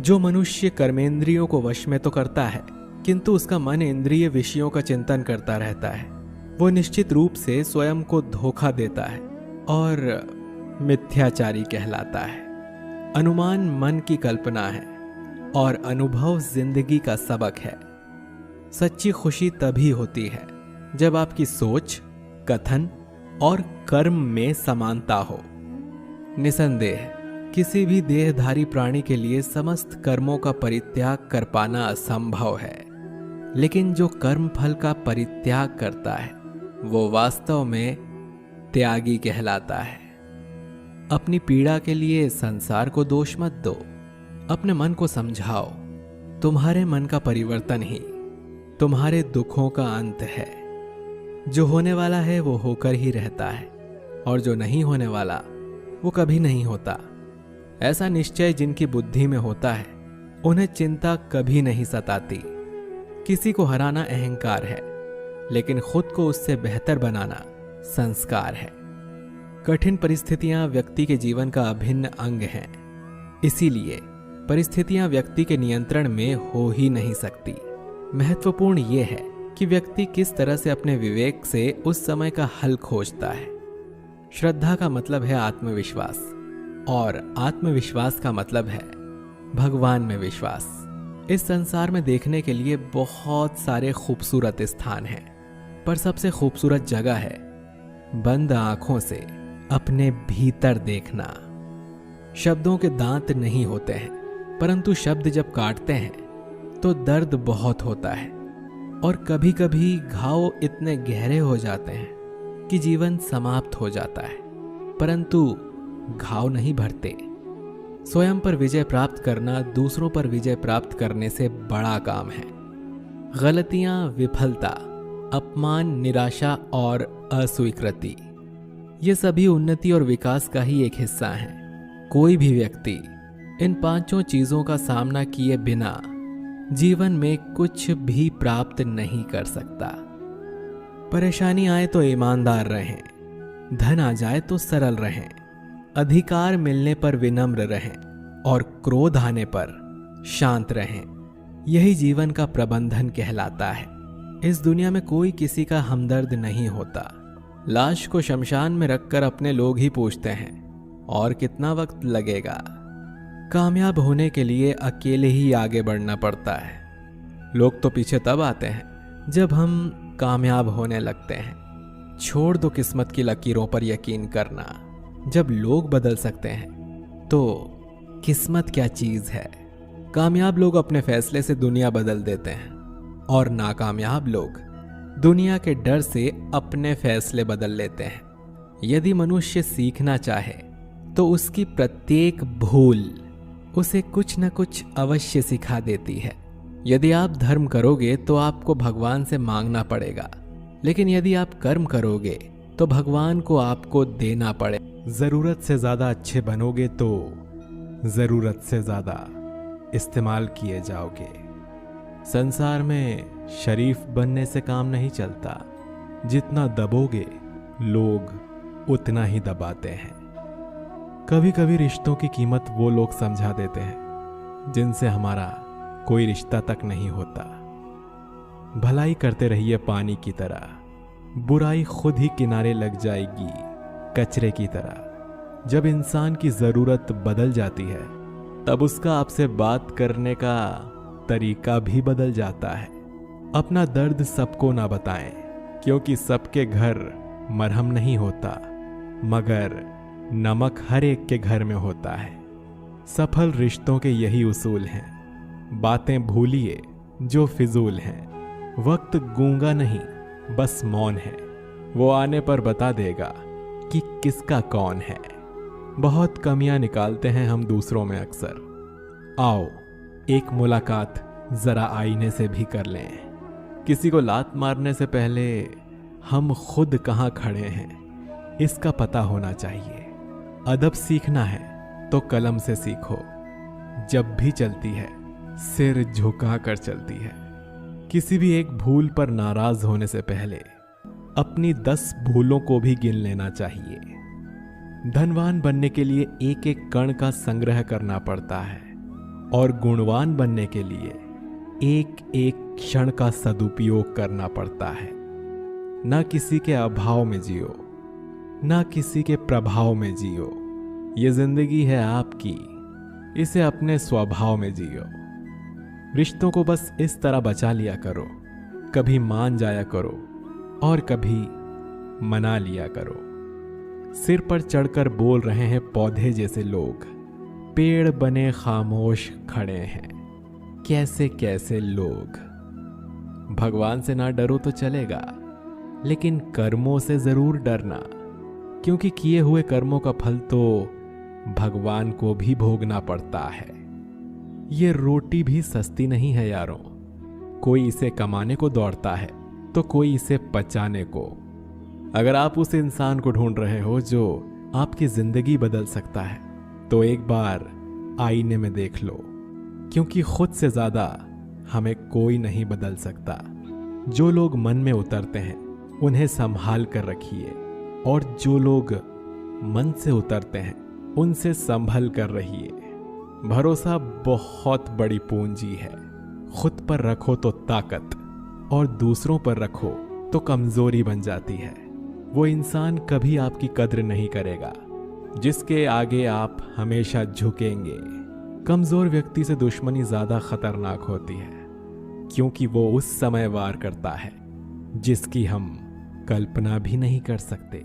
जो मनुष्य कर्मेंद्रियों को वश में तो करता है किंतु उसका मन इंद्रिय विषयों का चिंतन करता रहता है, वो निश्चित रूप से स्वयं को धोखा देता है और मिथ्याचारी कहलाता है। अनुमान मन की कल्पना है और अनुभव जिंदगी का सबक है। सच्ची खुशी तभी होती है जब आपकी सोच, कथन और कर्म में समानता हो। निसंदेह किसी भी देहधारी प्राणी के लिए समस्त कर्मों का परित्याग कर पाना असंभव है, लेकिन जो कर्म फल का परित्याग करता है वो वास्तव में त्यागी कहलाता है। अपनी पीड़ा के लिए संसार को दोष मत दो, अपने मन को समझाओ। तुम्हारे मन का परिवर्तन ही तुम्हारे दुखों का अंत है। जो होने वाला है वो होकर ही रहता है, और जो नहीं होने वाला वो कभी नहीं होता। ऐसा निश्चय जिनकी बुद्धि में होता है उन्हें चिंता कभी नहीं सताती। किसी को हराना अहंकार है, लेकिन खुद को उससे बेहतर बनाना संस्कार है। कठिन परिस्थितियां व्यक्ति के जीवन का अभिन्न अंग हैं, इसीलिए परिस्थितियां व्यक्ति के नियंत्रण में हो ही नहीं सकती। महत्वपूर्ण यह है कि व्यक्ति किस तरह से अपने विवेक से उस समय का हल खोजता है। श्रद्धा का मतलब है आत्मविश्वास, और आत्मविश्वास का मतलब है भगवान में विश्वास। इस संसार में देखने के लिए बहुत सारे खूबसूरत स्थान हैं, पर सबसे खूबसूरत जगह है बंद आंखों से अपने भीतर देखना। शब्दों के दांत नहीं होते हैं, परंतु शब्द जब काटते हैं तो दर्द बहुत होता है, और कभी कभी घाव इतने गहरे हो जाते हैं कि जीवन समाप्त हो जाता है, परंतु घाव नहीं भरते। स्वयं पर विजय प्राप्त करना दूसरों पर विजय प्राप्त करने से बड़ा काम है। गलतियां, विफलता, अपमान, निराशा और अस्वीकृति, ये सभी उन्नति और विकास का ही एक हिस्सा हैं। कोई भी व्यक्ति इन पांचों चीजों का सामना किए बिना जीवन में कुछ भी प्राप्त नहीं कर सकता। परेशानी आए तो ईमानदार रहें, धन आ जाए तो सरल रहें, अधिकार मिलने पर विनम्र रहें, और क्रोध आने पर शांत रहें। यही जीवन का प्रबंधन कहलाता है। इस दुनिया में कोई किसी का हमदर्द नहीं होता। लाश को शमशान में रखकर अपने लोग ही पूछते हैं और कितना वक्त लगेगा। कामयाब होने के लिए अकेले ही आगे बढ़ना पड़ता है। लोग तो पीछे तब आते हैं जब हम कामयाब होने लगते हैं। छोड़ दो किस्मत की लकीरों पर यकीन करना। जब लोग बदल सकते हैं तो किस्मत क्या चीज है। कामयाब लोग अपने फैसले से दुनिया बदल देते हैं, और नाकामयाब लोग दुनिया के डर से अपने फैसले बदल लेते हैं। यदि मनुष्य सीखना चाहे तो उसकी प्रत्येक भूल उसे कुछ न कुछ अवश्य सिखा देती है। यदि आप धर्म करोगे तो आपको भगवान से मांगना पड़ेगा, लेकिन यदि आप कर्म करोगे तो भगवान को आपको देना पड़े। जरूरत से ज्यादा अच्छे बनोगे तो जरूरत से ज्यादा इस्तेमाल किए जाओगे। संसार में शरीफ बनने से काम नहीं चलता। जितना दबोगे लोग उतना ही दबाते हैं। कभी कभी रिश्तों की कीमत वो लोग समझा देते हैं जिनसे हमारा कोई रिश्ता तक नहीं होता। भलाई करते रहिए पानी की तरह, बुराई खुद ही किनारे लग जाएगी कचरे की तरह। जब इंसान की जरूरत बदल जाती है तब उसका आपसे बात करने का तरीका भी बदल जाता है। अपना दर्द सबको ना बताएं, क्योंकि सबके घर मरहम नहीं होता, मगर नमक हर एक के घर में होता है। सफल रिश्तों के यही उसूल हैं। बातें भूलिए जो फिजूल हैं। वक्त गूंगा नहीं, बस मौन है। वो आने पर बता देगा कि किसका कौन है। बहुत कमियां निकालते हैं हम दूसरों में अक्सर। आओ एक मुलाकात जरा आईने से भी कर लें। किसी को लात मारने से पहले हम खुद कहाँ खड़े हैं इसका पता होना चाहिए। अदब सीखना है तो कलम से सीखो। जब भी चलती है सिर झुका कर चलती है। किसी भी एक भूल पर नाराज होने से पहले अपनी 10 भूलों को भी गिन लेना चाहिए। धनवान बनने के लिए एक एक कण का संग्रह करना पड़ता है, और गुणवान बनने के लिए एक एक क्षण का सदुपयोग करना पड़ता है। ना किसी के अभाव में जियो, ना किसी के प्रभाव में जियो। ये जिंदगी है आपकी, इसे अपने स्वभाव में जियो। रिश्तों को बस इस तरह बचा लिया करो, कभी मान जाया करो और कभी मना लिया करो। सिर पर चढ़कर बोल रहे हैं पौधे जैसे लोग, पेड़ बने खामोश खड़े हैं कैसे कैसे लोग। भगवान से ना डरो तो चलेगा, लेकिन कर्मों से जरूर डरना, क्योंकि किए हुए कर्मों का फल तो भगवान को भी भोगना पड़ता है। ये रोटी भी सस्ती नहीं है यारों, कोई इसे कमाने को दौड़ता है तो कोई इसे पचाने को। अगर आप उस इंसान को ढूंढ रहे हो जो आपकी जिंदगी बदल सकता है, तो एक बार आईने में देख लो, क्योंकि खुद से ज्यादा हमें कोई नहीं बदल सकता। जो लोग मन में उतरते हैं उन्हें संभाल कर रखिए, और जो लोग मन से उतरते हैं उनसे संभल कर रहिए। भरोसा बहुत बड़ी पूंजी है। खुद पर रखो तो ताकत, और दूसरों पर रखो तो कमजोरी बन जाती है। वो इंसान कभी आपकी कद्र नहीं करेगा जिसके आगे आप हमेशा झुकेंगे। कमजोर व्यक्ति से दुश्मनी ज्यादा खतरनाक होती है, क्योंकि वो उस समय वार करता है जिसकी हम कल्पना भी नहीं कर सकते।